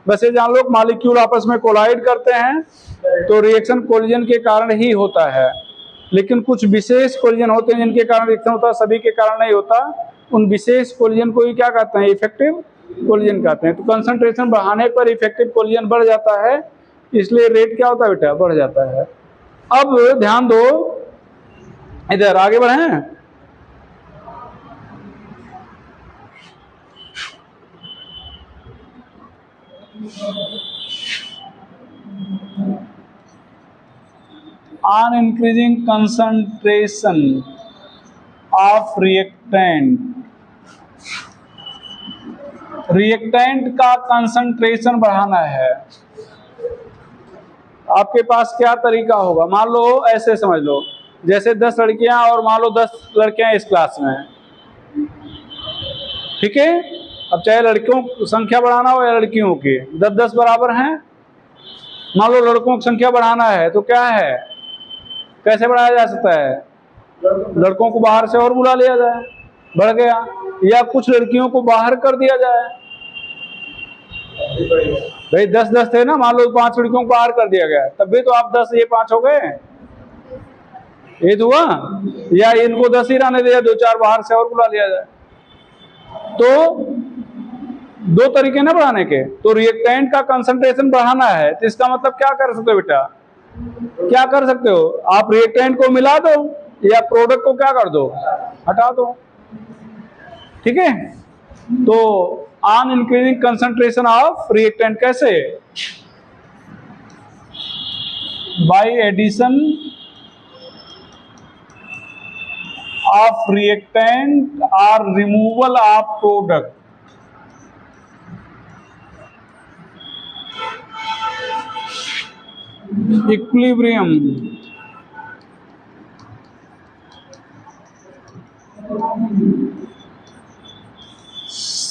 बस ये जान लो मॉलिक्यूल आपस में कोलाइड करते हैं तो रिएक्शन कोलिजन के कारण ही होता है, लेकिन कुछ विशेष कोलिजन होते हैं जिनके कारण रिएक्शन होता है, सभी के कारण नहीं होता। उन विशेष कोलिजन को ही क्या कहते हैं? इफेक्टिव कोलिजन कहते हैं। तो कंसंट्रेशन बढ़ाने पर इफेक्टिव कोलिजन बढ़ जाता है, इसलिए रेट क्या होता है बेटा? बढ़ जाता है। अब ध्यान दो, इधर आगे बढ़े। On increasing concentration of reactant, reactant का कंसंट्रेशन बढ़ाना है। आपके पास क्या तरीका होगा? मान लो ऐसे समझ लो, जैसे 10 लड़कियां और मान लो 10 लड़कियां इस क्लास में, ठीक है। अब चाहे लड़कियों की संख्या बढ़ाना हो या लड़कियों की, 10-10 बराबर हैं। मान लो लड़कों की संख्या बढ़ाना है तो क्या है, कैसे बढ़ाया जा सकता है? लड़कों को बाहर से और बुला लिया जाए, बढ़ गया। या कुछ लड़कियों को बाहर कर दिया जाए। भाई 10-10 थे ना, मान लो 5 लड़कियों को बाहर कर दिया गया, तब भी तो आप 10 ये 5 हो गए, ये तो हुआ। या इनको 10 ही रहने दिया, 2-4 बाहर से और बुला लिया जाए। तो 2 तरीके ना बढ़ाने के। तो रिएक्टेंट का कंसंट्रेशन बढ़ाना है तो इसका मतलब क्या कर सकते हो बेटा? क्या कर सकते हो आप? रिएक्टेंट को मिला दो या प्रोडक्ट को क्या कर दो? हटा दो, ठीक है। तो on increasing concentration of reactant कैसे? बाय एडिशन ऑफ रिएक्टेंट और removal of product. Equilibrium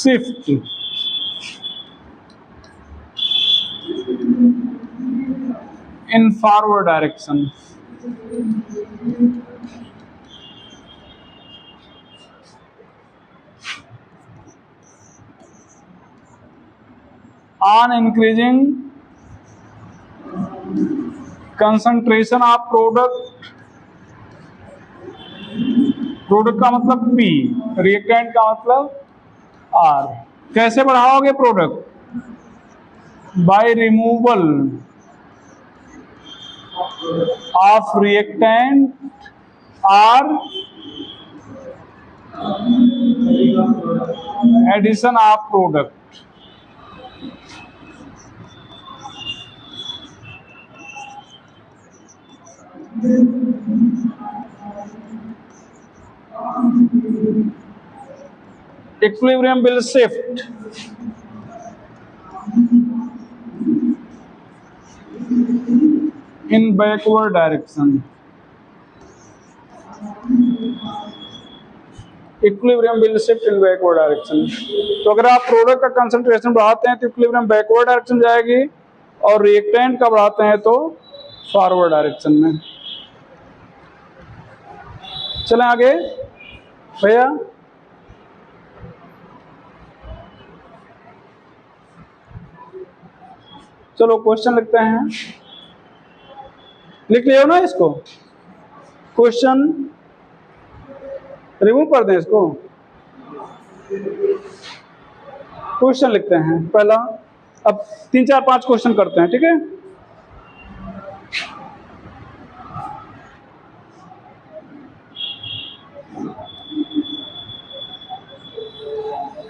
shift in forward direction. On increasing concentration of product, product का मतलब P, रिएक्टेंट का मतलब R। कैसे बढ़ाओगे product? By removal of reactant और addition of product. Equilibrium will shift in backward direction. Equilibrium will shift in backward direction. तो अगर आप प्रोडक्ट का कंसंट्रेशन बढ़ाते हैं तो इक्विलिब्रियम बैकवर्ड डायरेक्शन जाएगी, और रिएक्टेंट का बढ़ाते हैं तो फॉरवर्ड डायरेक्शन में। चलें आगे भैया। चलो क्वेश्चन लिखते हैं, लिख लियो ना इसको। क्वेश्चन रिमूव कर दें इसको। क्वेश्चन लिखते हैं पहला। अब 3-4-5 क्वेश्चन करते हैं, ठीक है।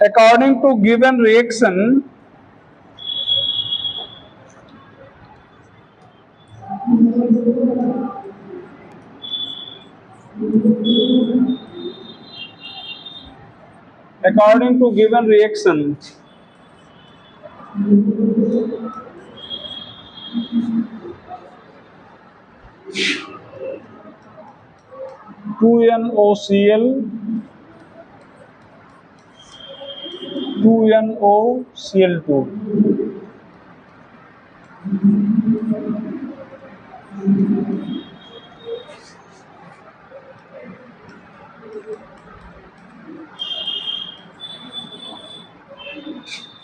according to given reaction, according to given reaction, two NOCl, 2NOCl2.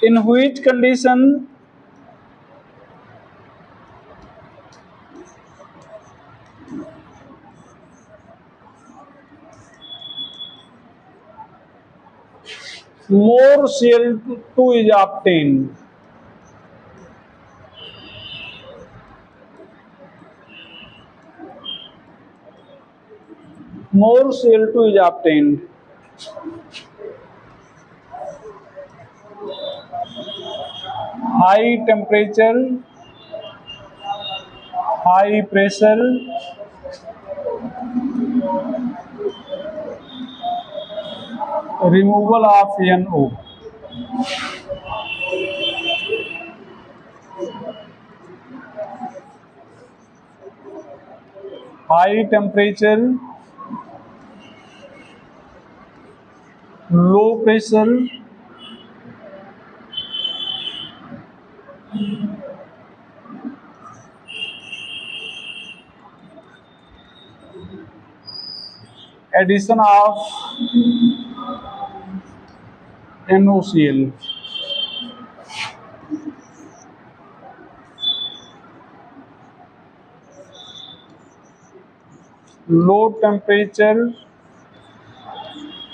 In which condition more Cl2 is obtained? More Cl2 is obtained. High temperature, high pressure, removal of NO. High temperature, low pressure, addition of NOCl. Low temperature,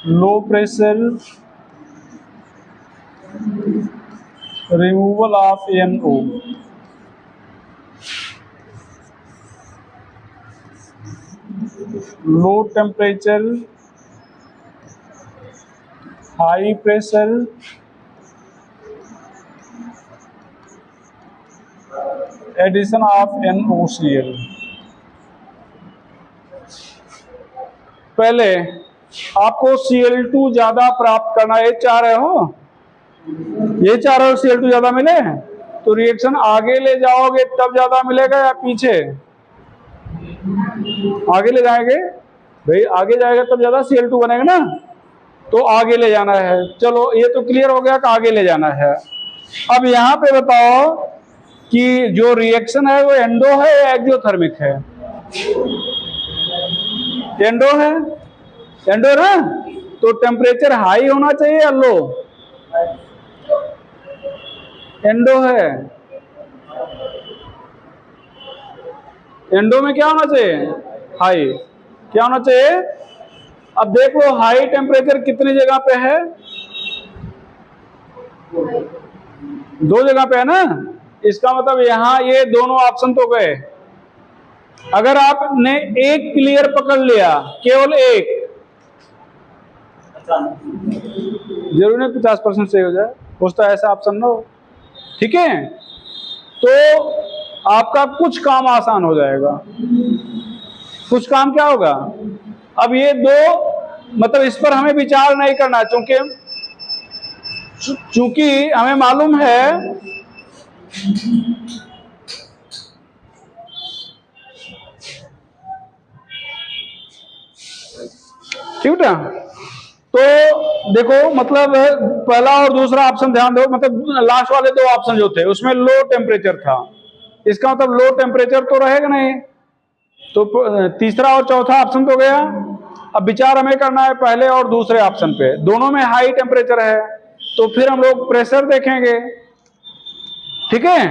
low pressure, removal of NO. Low temperature, high pressure, addition of NOCl. पहले आपको Cl2 ज्यादा प्राप्त करना, ये चाह रहे हो, ये चाह रहे हो Cl2 ज्यादा मिले, तो रिएक्शन आगे ले जाओगे तब ज्यादा मिलेगा या पीछे? आगे ले जाएंगे भाई, आगे जाएगा तब ज्यादा Cl2 बनेगा ना, तो आगे ले जाना है। चलो ये तो क्लियर हो गया कि आगे ले जाना है। अब यहां पे बताओ कि जो रिएक्शन है वो एंडो है या एक्सोथर्मिक है? एंडो है, एंडो ना, तो टेम्परेचर हाई होना चाहिए या लो? एंडो है, एंडो में क्या होना चाहिए? हाई। क्या होना चाहिए? अब देखो हाई टेम्परेचर कितनी जगह पे है? दो जगह पे है ना, इसका मतलब यहां ये दोनों ऑप्शन तो गए। अगर आपने एक क्लियर पकड़ लिया, केवल एक, जरूर नहीं 50% सही हो जाए, उसका ऐसा ऑप्शन ना हो, ठीक है, तो आपका कुछ काम आसान हो जाएगा। कुछ काम क्या होगा? अब ये दो, मतलब इस पर हमें विचार नहीं करना, चूंकि हमें मालूम है ठीक है। तो देखो, मतलब पहला और दूसरा ऑप्शन ध्यान दो, मतलब लास्ट वाले दो ऑप्शन जो थे उसमें लो टेम्परेचर था, इसका मतलब लो टेम्परेचर तो रहेगा नहीं, तो तीसरा और चौथा ऑप्शन तो गया। अब विचार हमें करना है पहले और दूसरे ऑप्शन पे, दोनों में हाई टेम्परेचर है, तो फिर हम लोग प्रेशर देखेंगे, ठीक है।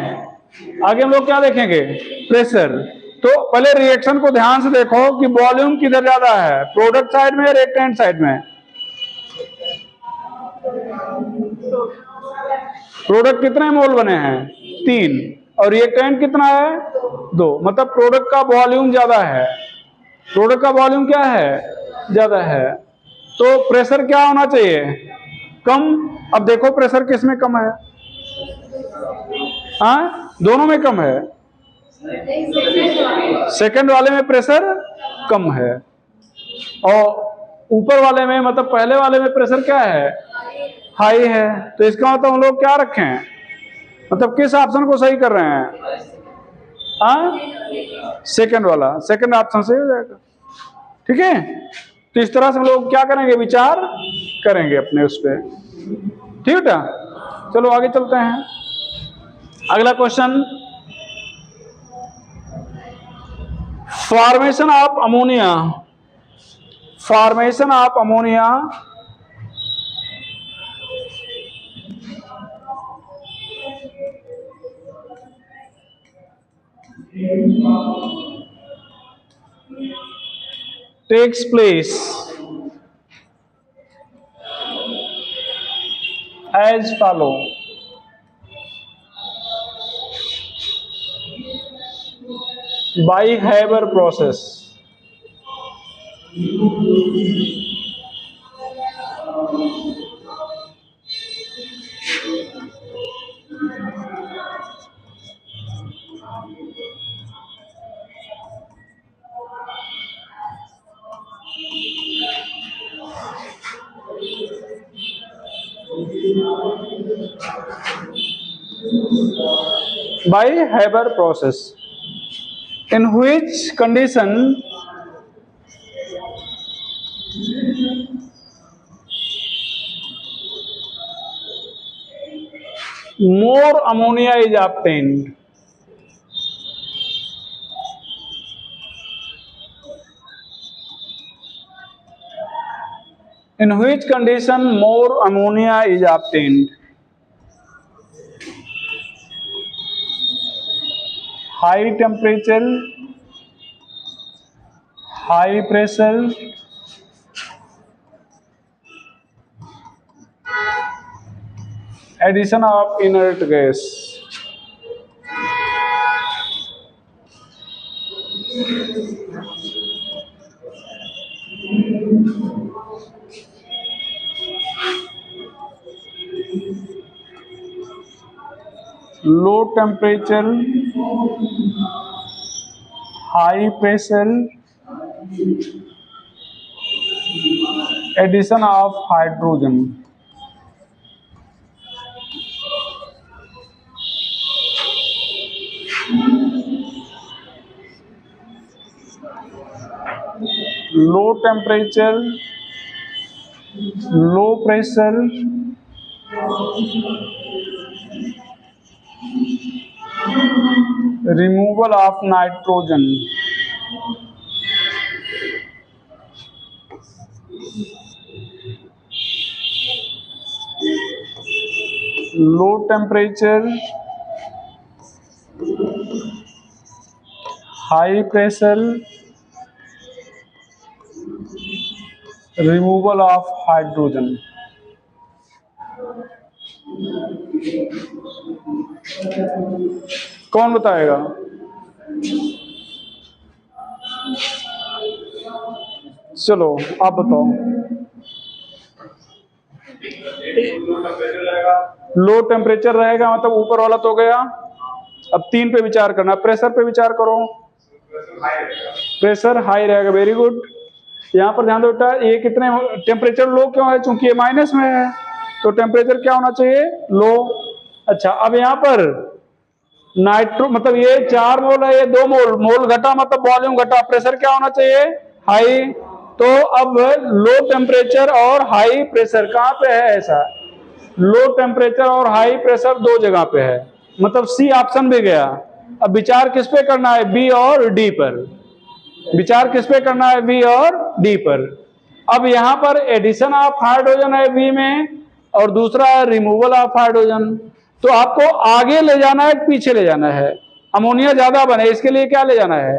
आगे हम लोग क्या देखेंगे? प्रेशर। तो पहले रिएक्शन को ध्यान से देखो कि वॉल्यूम किधर ज्यादा है, प्रोडक्ट साइड में या रिएक्टेंट साइड में? प्रोडक्ट कितने मोल बने हैं? 3, और रिएक्टेंट कितना है? 2, मतलब प्रोडक्ट का वॉल्यूम ज्यादा है। प्रोडक्ट का वॉल्यूम क्या है? ज्यादा है, तो प्रेशर क्या होना चाहिए? कम। अब देखो प्रेशर किस में कम है? हाँ, दोनों में कम है। सेकंड वाले में प्रेशर कम है, और ऊपर वाले में मतलब पहले वाले में प्रेशर क्या है? हाई है। तो इसका मतलब हम लोग क्या रखें, मतलब किस ऑप्शन को सही कर रहे हैं? हाँ, सेकंड वाला, सेकंड ऑप्शन सही हो जाएगा। ठीक है, तो इस तरह से हम लोग क्या करेंगे, विचार करेंगे अपने उस पर। ठीक है, चलो आगे चलते हैं। अगला question, formation of ammonia, formation of ammonia takes place as follow. By Haber process. By Haber process, in which condition more ammonia is obtained. In which condition more ammonia is obtained? High temperature, high pressure, addition of inert gas. Low temperature, high pressure, addition of hydrogen. Low temperature, low pressure, removal of nitrogen. Low temperature, high pressure, removal of hydrogen. कौन बताएगा? चलो आप बताओ। लो टेम्परेचर रहेगा मतलब ऊपर वाला तो गया। अब 3 पे विचार करना, प्रेशर पे विचार करो। प्रेशर हाई रहेगा, वेरी गुड। यहाँ पर ध्यान दो बेटा, ये कितने टेम्परेचर लो क्यों है? चूंकि ये माइनस में है तो टेम्परेचर क्या होना चाहिए? लो। अच्छा, अब यहाँ पर नाइट्रो मतलब ये 4 मोल है, ये 2 मोल, मोल घटा मतलब वॉल्यूम घटा, प्रेशर क्या होना चाहिए? हाई। तो अब लो टेम्परेचर और हाई प्रेशर कहाँ पे है? ऐसा लो टेम्परेचर और हाई प्रेशर 2 जगह पे है, मतलब सी ऑप्शन भी गया। अब विचार किस पे करना है? बी और डी पर। विचार किस पे करना है? बी और डी पर। अब यहां पर एडिशन ऑफ हाइड्रोजन है बी में, और दूसरा है रिमूवल ऑफ हाइड्रोजन। तो आपको आगे ले जाना है, पीछे ले जाना है? अमोनिया ज्यादा बने इसके लिए क्या ले जाना है?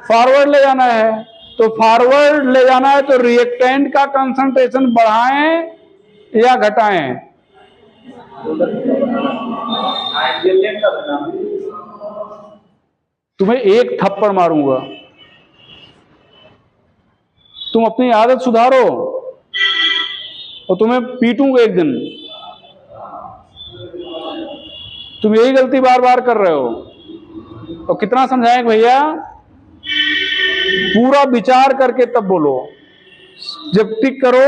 फॉरवर्ड ले जाना है। तो फॉरवर्ड ले जाना है तो रिएक्टेंट का कंसंट्रेशन बढ़ाएं या घटाएं? तुम्हें एक थप्पड़ मारूंगा, तुम अपनी आदत सुधारो। और तुम्हें पीटूंगा एक दिन। तुम यही गलती बार बार कर रहे हो। तो कितना समझाएं भैया, पूरा विचार करके तब बोलो। जब टिक करो,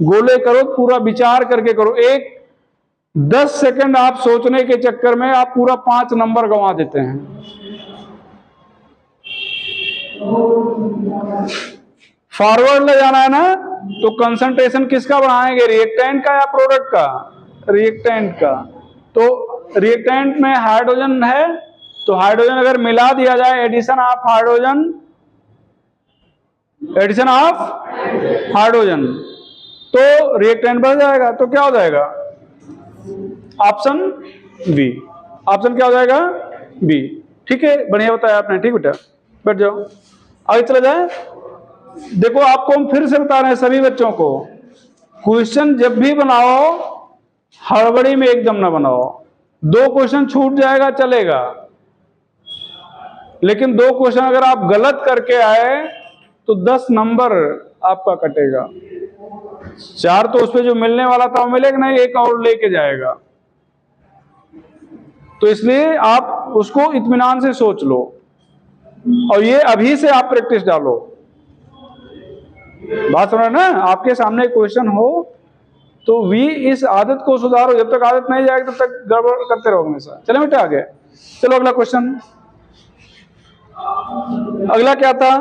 गोले करो, पूरा विचार करके करो। एक 10 सेकंड आप सोचने के चक्कर में आप पूरा 5 नंबर गंवा देते हैं। फॉरवर्ड ले जाना है ना, तो कंसंट्रेशन किसका बढ़ाएंगे, रिएक्टेंट का या प्रोडक्ट का? रिएक्टेंट का। तो रिएक्टेंट में हाइड्रोजन है, तो हाइड्रोजन अगर मिला दिया जाए, addition of hydrogen, addition of hydrogen, तो रिएक्टेंट बढ़ जाएगा। तो क्या हो जाएगा? Option B. ऑप्शन क्या हो जाएगा? बी। ठीक है, बढ़िया बताया आपने। ठीक बेटा, बैठ जाओ, आगे चला जाए। देखो, आपको हम फिर से बता रहे हैं सभी बच्चों को, क्वेश्चन जब भी बनाओ हड़बड़ी में एकदम ना बनाओ। 2 क्वेश्चन छूट जाएगा चलेगा, लेकिन 2 क्वेश्चन अगर आप गलत करके आए तो 10 नंबर आपका कटेगा। 4 तो उस पर जो मिलने वाला था वो मिलेगा नहीं, 1 और लेके जाएगा। तो इसलिए आप उसको इत्मीनान से सोच लो, और ये अभी से आप प्रैक्टिस डालो। बात सुन रहे ना? आपके सामने क्वेश्चन हो तो भी इस आदत को सुधारो। जब तक आदत नहीं जाएगी तब तक गड़बड़ करते रहो हमेशा। चलो बेटा आगे चलो, अगला क्वेश्चन। अगला क्या था?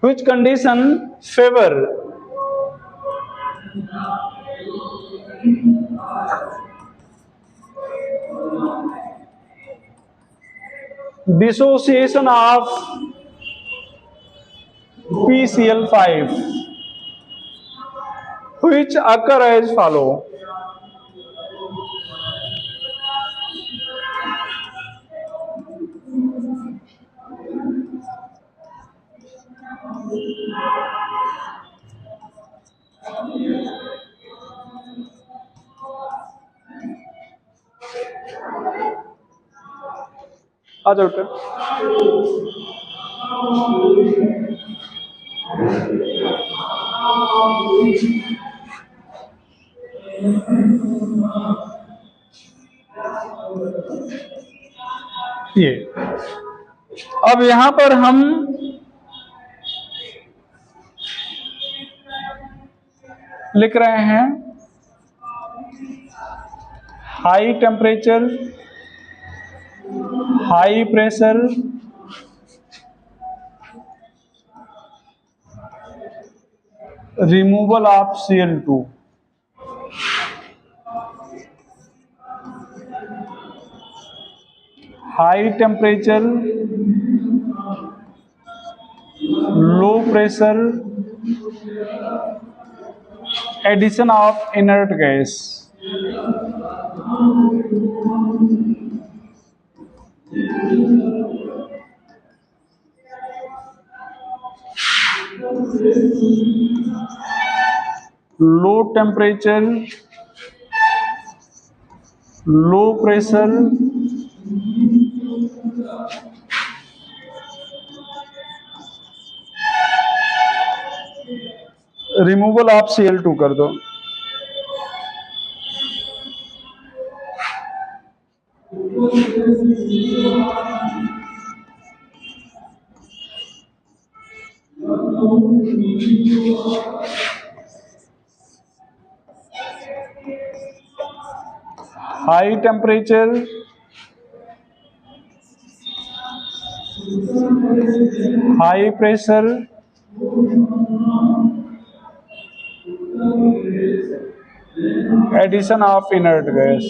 Which condition favour dissociation of PCl5, which occur as follow. आ जाओ बेटा। ये अब यहां पर हम लिख रहे हैं high temperature, high pressure, removal of Cl2। High temperature, low pressure, addition of inert gas. Low temperature, low pressure, removal of Cl2 कर दो। High temperature, high pressure, addition of inert gas.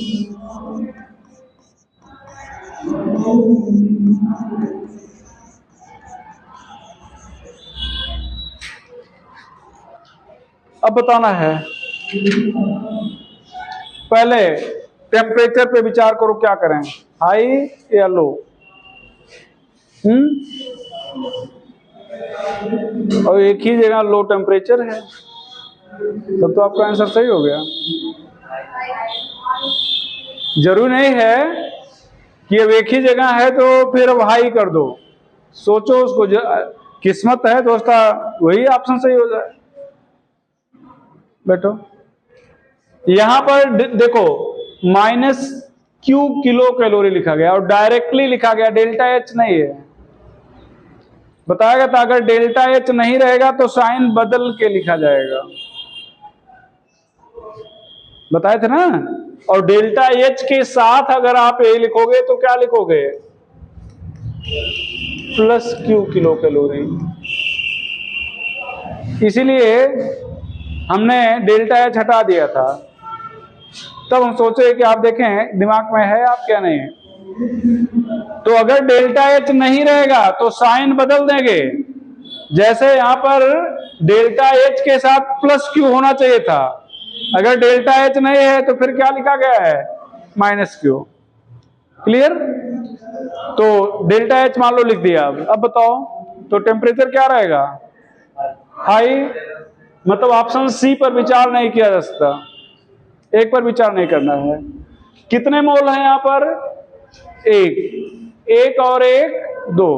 अब बताना है, पहले टेम्परेचर पे विचार करो, क्या करें, हाई या लो? और एक ही जगह लो टेम्परेचर है, तब तो आपका आंसर सही हो गया। जरूरी नहीं है कि अब एक ही जगह है तो फिर अब हाई कर दो, सोचो उसको, किस्मत है तो उसका वही ऑप्शन सही हो जाए। बैठो, यहां पर देखो -Q किलो कैलोरी लिखा गया और डायरेक्टली लिखा गया, डेल्टा एच नहीं है। बताया था अगर डेल्टा एच नहीं रहेगा तो साइन बदल के लिखा जाएगा, बताए थे ना। और डेल्टा एच के साथ अगर आप ए लिखोगे तो क्या लिखोगे, +Q किलो कैलोरी। इसीलिए हमने डेल्टा एच हटा दिया था। तब हम सोचे कि आप देखें दिमाग में है आप क्या नहीं है। तो अगर डेल्टा एच नहीं रहेगा तो साइन बदल देंगे, जैसे यहां पर डेल्टा एच के साथ +Q होना चाहिए था, अगर डेल्टा एच नहीं है तो फिर क्या लिखा गया है, -Q। क्लियर। तो डेल्टा एच मान लो लिख दिया। अब बताओ तो टेम्परेचर क्या रहेगा, हाई, मतलब ऑप्शन सी पर विचार नहीं किया जा सकता, एक पर विचार नहीं करना है। कितने मोल हैं यहां पर, एक और एक 2।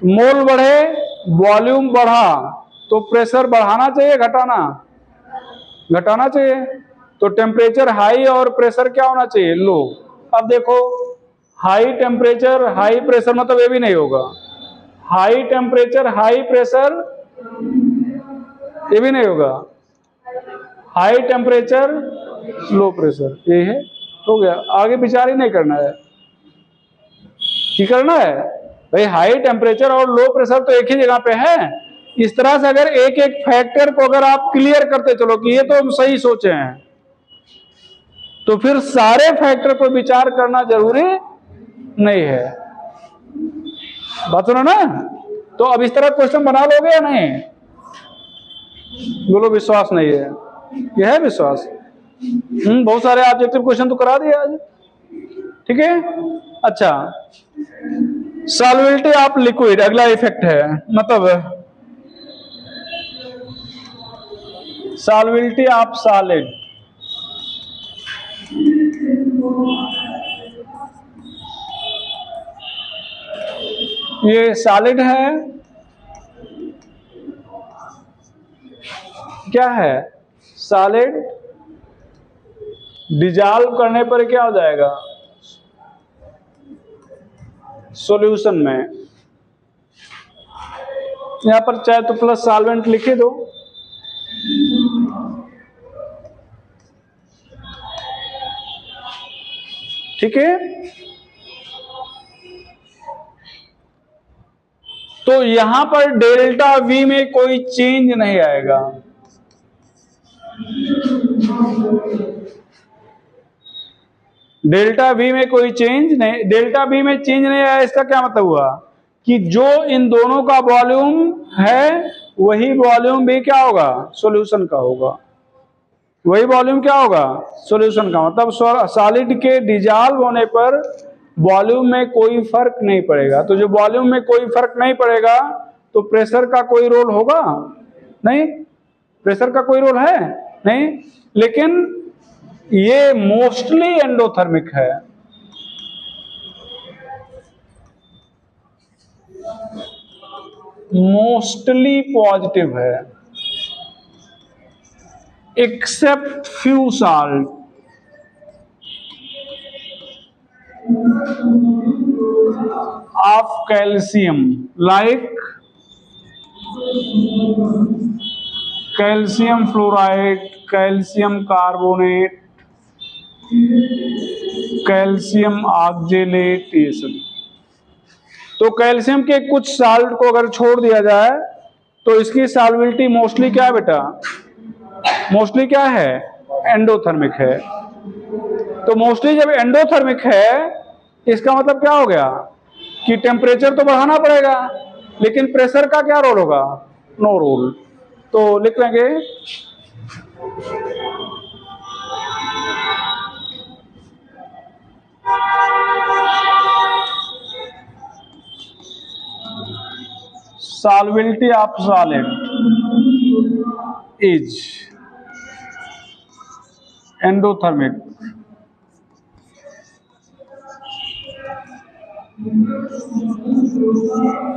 मोल बढ़े, वॉल्यूम बढ़ा, तो प्रेशर बढ़ाना चाहिए घटाना, घटाना चाहिए। तो टेम्परेचर हाई और प्रेशर क्या होना चाहिए, लो। अब देखो हाई टेम्परेचर हाई प्रेशर मतलब ये भी नहीं होगा, हाई टेम्परेचर हाई प्रेशर ये भी नहीं होगा, हाई टेम्परेचर लो प्रेशर, ये है, हो गया। आगे विचार ही नहीं करना है, क्या करना है भाई, हाई टेम्परेचर और लो प्रेशर तो एक ही जगह पे है। इस तरह से अगर एक एक फैक्टर को अगर आप क्लियर करते चलो कि ये तो हम सही सोचे हैं, तो फिर सारे फैक्टर पर विचार करना जरूरी नहीं है। बात सुनो ना। तो अब इस तरह क्वेश्चन बना लोगे या नहीं, बोलो विश्वास नहीं है, यह है विश्वास। बहुत सारे ऑब्जेक्टिव क्वेश्चन तो करा दिए आज, ठीक है। अच्छा, सॉल्युबिलिटी ऑफ लिक्विड अगला इफेक्ट है, मतलब सॉल्युबिलिटी ऑफ सॉलिड। ये सॉलिड है, क्या है सॉलिड, डिजॉल्व करने पर क्या हो जाएगा, सॉल्यूशन में। यहां पर चाहे तो प्लस सॉल्वेंट लिखे दो, ठीक है। तो यहां पर डेल्टा V में कोई चेंज नहीं आएगा, डेल्टा V में कोई चेंज नहीं, डेल्टा V में चेंज नहीं आया, इसका क्या मतलब हुआ कि जो इन दोनों का वॉल्यूम है वही वॉल्यूम भी क्या होगा, सॉल्यूशन का होगा, वही वॉल्यूम क्या होगा, सॉल्यूशन का। मतलब सॉलिड के डिजॉल्व होने पर वॉल्यूम में कोई फर्क नहीं पड़ेगा। तो जो वॉल्यूम में कोई फर्क नहीं पड़ेगा तो प्रेशर का कोई रोल होगा नहीं, प्रेशर का कोई रोल है नहीं। लेकिन ये मोस्टली एंडोथर्मिक है, मोस्टली पॉजिटिव है, except few salt. Of calcium, like calcium fluoride, calcium carbonate, calcium oxalate, ये सब। तो कैल्शियम के कुछ साल्ट को अगर छोड़ दिया जाए तो इसकी सॉल्युबिलिटी मोस्टली क्या है बेटा, मोस्टली क्या है, एंडोथर्मिक है। तो मोस्टली जब एंडोथर्मिक है इसका मतलब क्या हो गया कि टेम्परेचर तो बढ़ाना पड़ेगा, लेकिन प्रेशर का क्या रोल होगा, नो रोल। तो लिख लेंगे solubility of solid is endothermic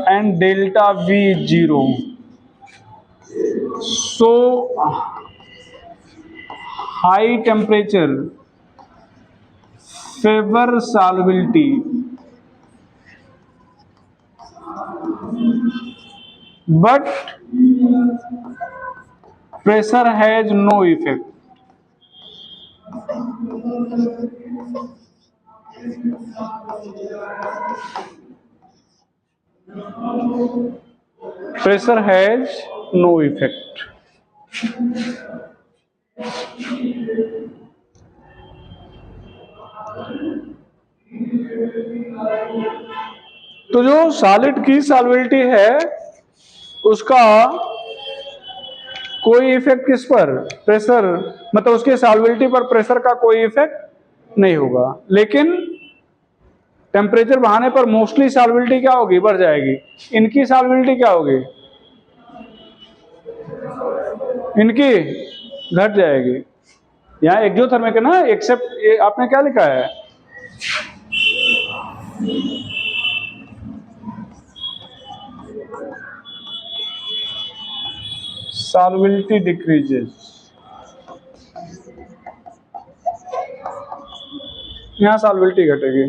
and delta V is 0. So high temperature favor solubility, but pressure has no effect. Pressure has no effect. तो जो सॉलिड की सॉल्युबिलिटी है उसका कोई इफेक्ट किस पर, प्रेशर, मतलब उसके सॉल्युबिलिटी पर प्रेशर का कोई इफेक्ट नहीं होगा, लेकिन टेम्परेचर बढ़ाने पर मोस्टली सॉल्युबिलिटी क्या होगी, बढ़ जाएगी। इनकी सॉल्युबिलिटी क्या होगी, इनकी घट जाएगी। यहाँ एक्सोथर्मिक है ना, एक्सेप्ट आपने क्या लिखा है, solubility decreases, यहाँ solubility घटेगी।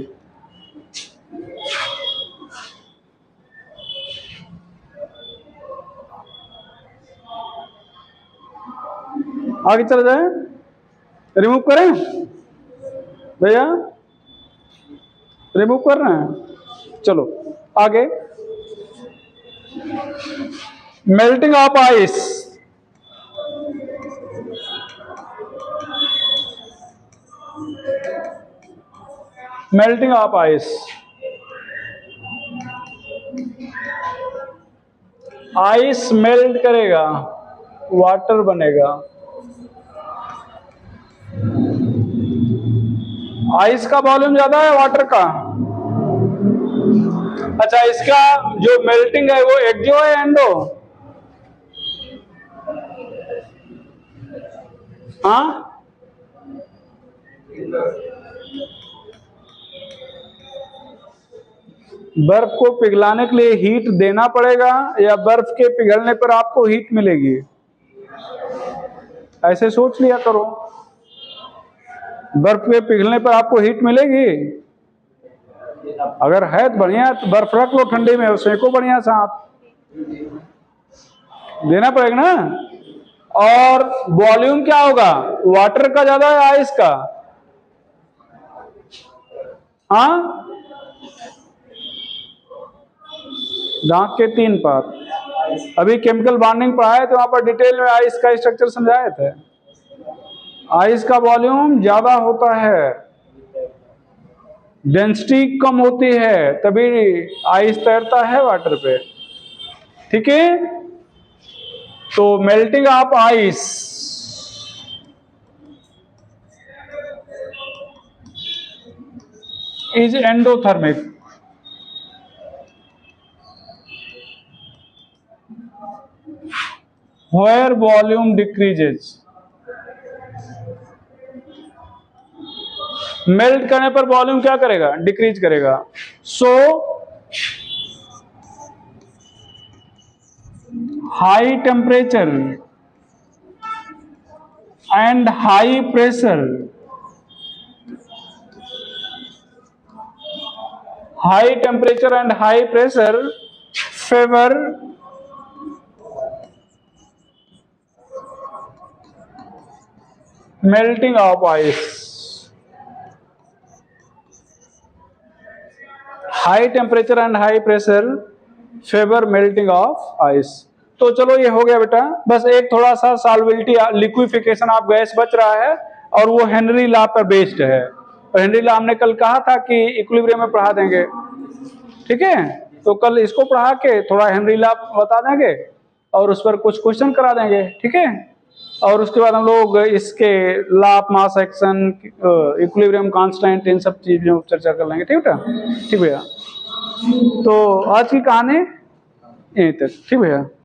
आगे चला जाए, रिमूव करें भैया, रिमूव कर रहे हैं, चलो आगे। Melting of ice, melting of ice, ice melt करेगा, वाटर बनेगा। आइस का वॉल्यूम ज्यादा है वाटर का, अच्छा इसका जो मेल्टिंग है वो एक्सो है एंडो, हाँ बर्फ को पिघलाने के लिए हीट देना पड़ेगा या बर्फ के पिघलने पर आपको हीट मिलेगी, ऐसे सोच लिया करो। बर्फ के पिघलने पर आपको हीट मिलेगी, अगर है तो बढ़िया, तो बर्फ रख लो ठंडे में, सेको बढ़िया सा, आप देना पड़ेगा ना। और वॉल्यूम क्या होगा, वाटर का ज्यादा है आइस का, हाँ दांत के 3 पार्ट। अभी केमिकल बॉन्डिंग पढ़ाए तो वहां पर डिटेल में आइस का स्ट्रक्चर समझाए थे। आइस का वॉल्यूम ज्यादा होता है, डेंसिटी कम होती है, तभी आइस तैरता है वाटर पे, ठीक है। तो melting of ice is endothermic, where volume decreases, melt करने पर वॉल्यूम क्या करेगा, डिक्रीज करेगा। So high temperature and high pressure, high temperature and high pressure favour melting of ice, high temperature and high pressure favor melting of ice। तो चलो ये हो गया बेटा, बस एक थोड़ा सा सॉल्युबिलिटी लिक्विफिकेशन ऑफ गैस बच रहा है, और वो हेनरी लॉ पर बेस्ड है। और हेनरी लॉ हमने कल कहा था कि इक्विलिब्रियम में पढ़ा देंगे, ठीक है। तो कल इसको पढ़ा के थोड़ा हेनरी लॉ बता देंगे और उस पर कुछ क्वेश्चन करा देंगे, ठीक है। और उसके बाद हम लोग इसके law of mass action, equilibrium constant, इन सब चीजों पर चर्चा कर लेंगे, ठीक है। ठीक भैया, तो आज की कहानी यहीं तक, ठीक भैया।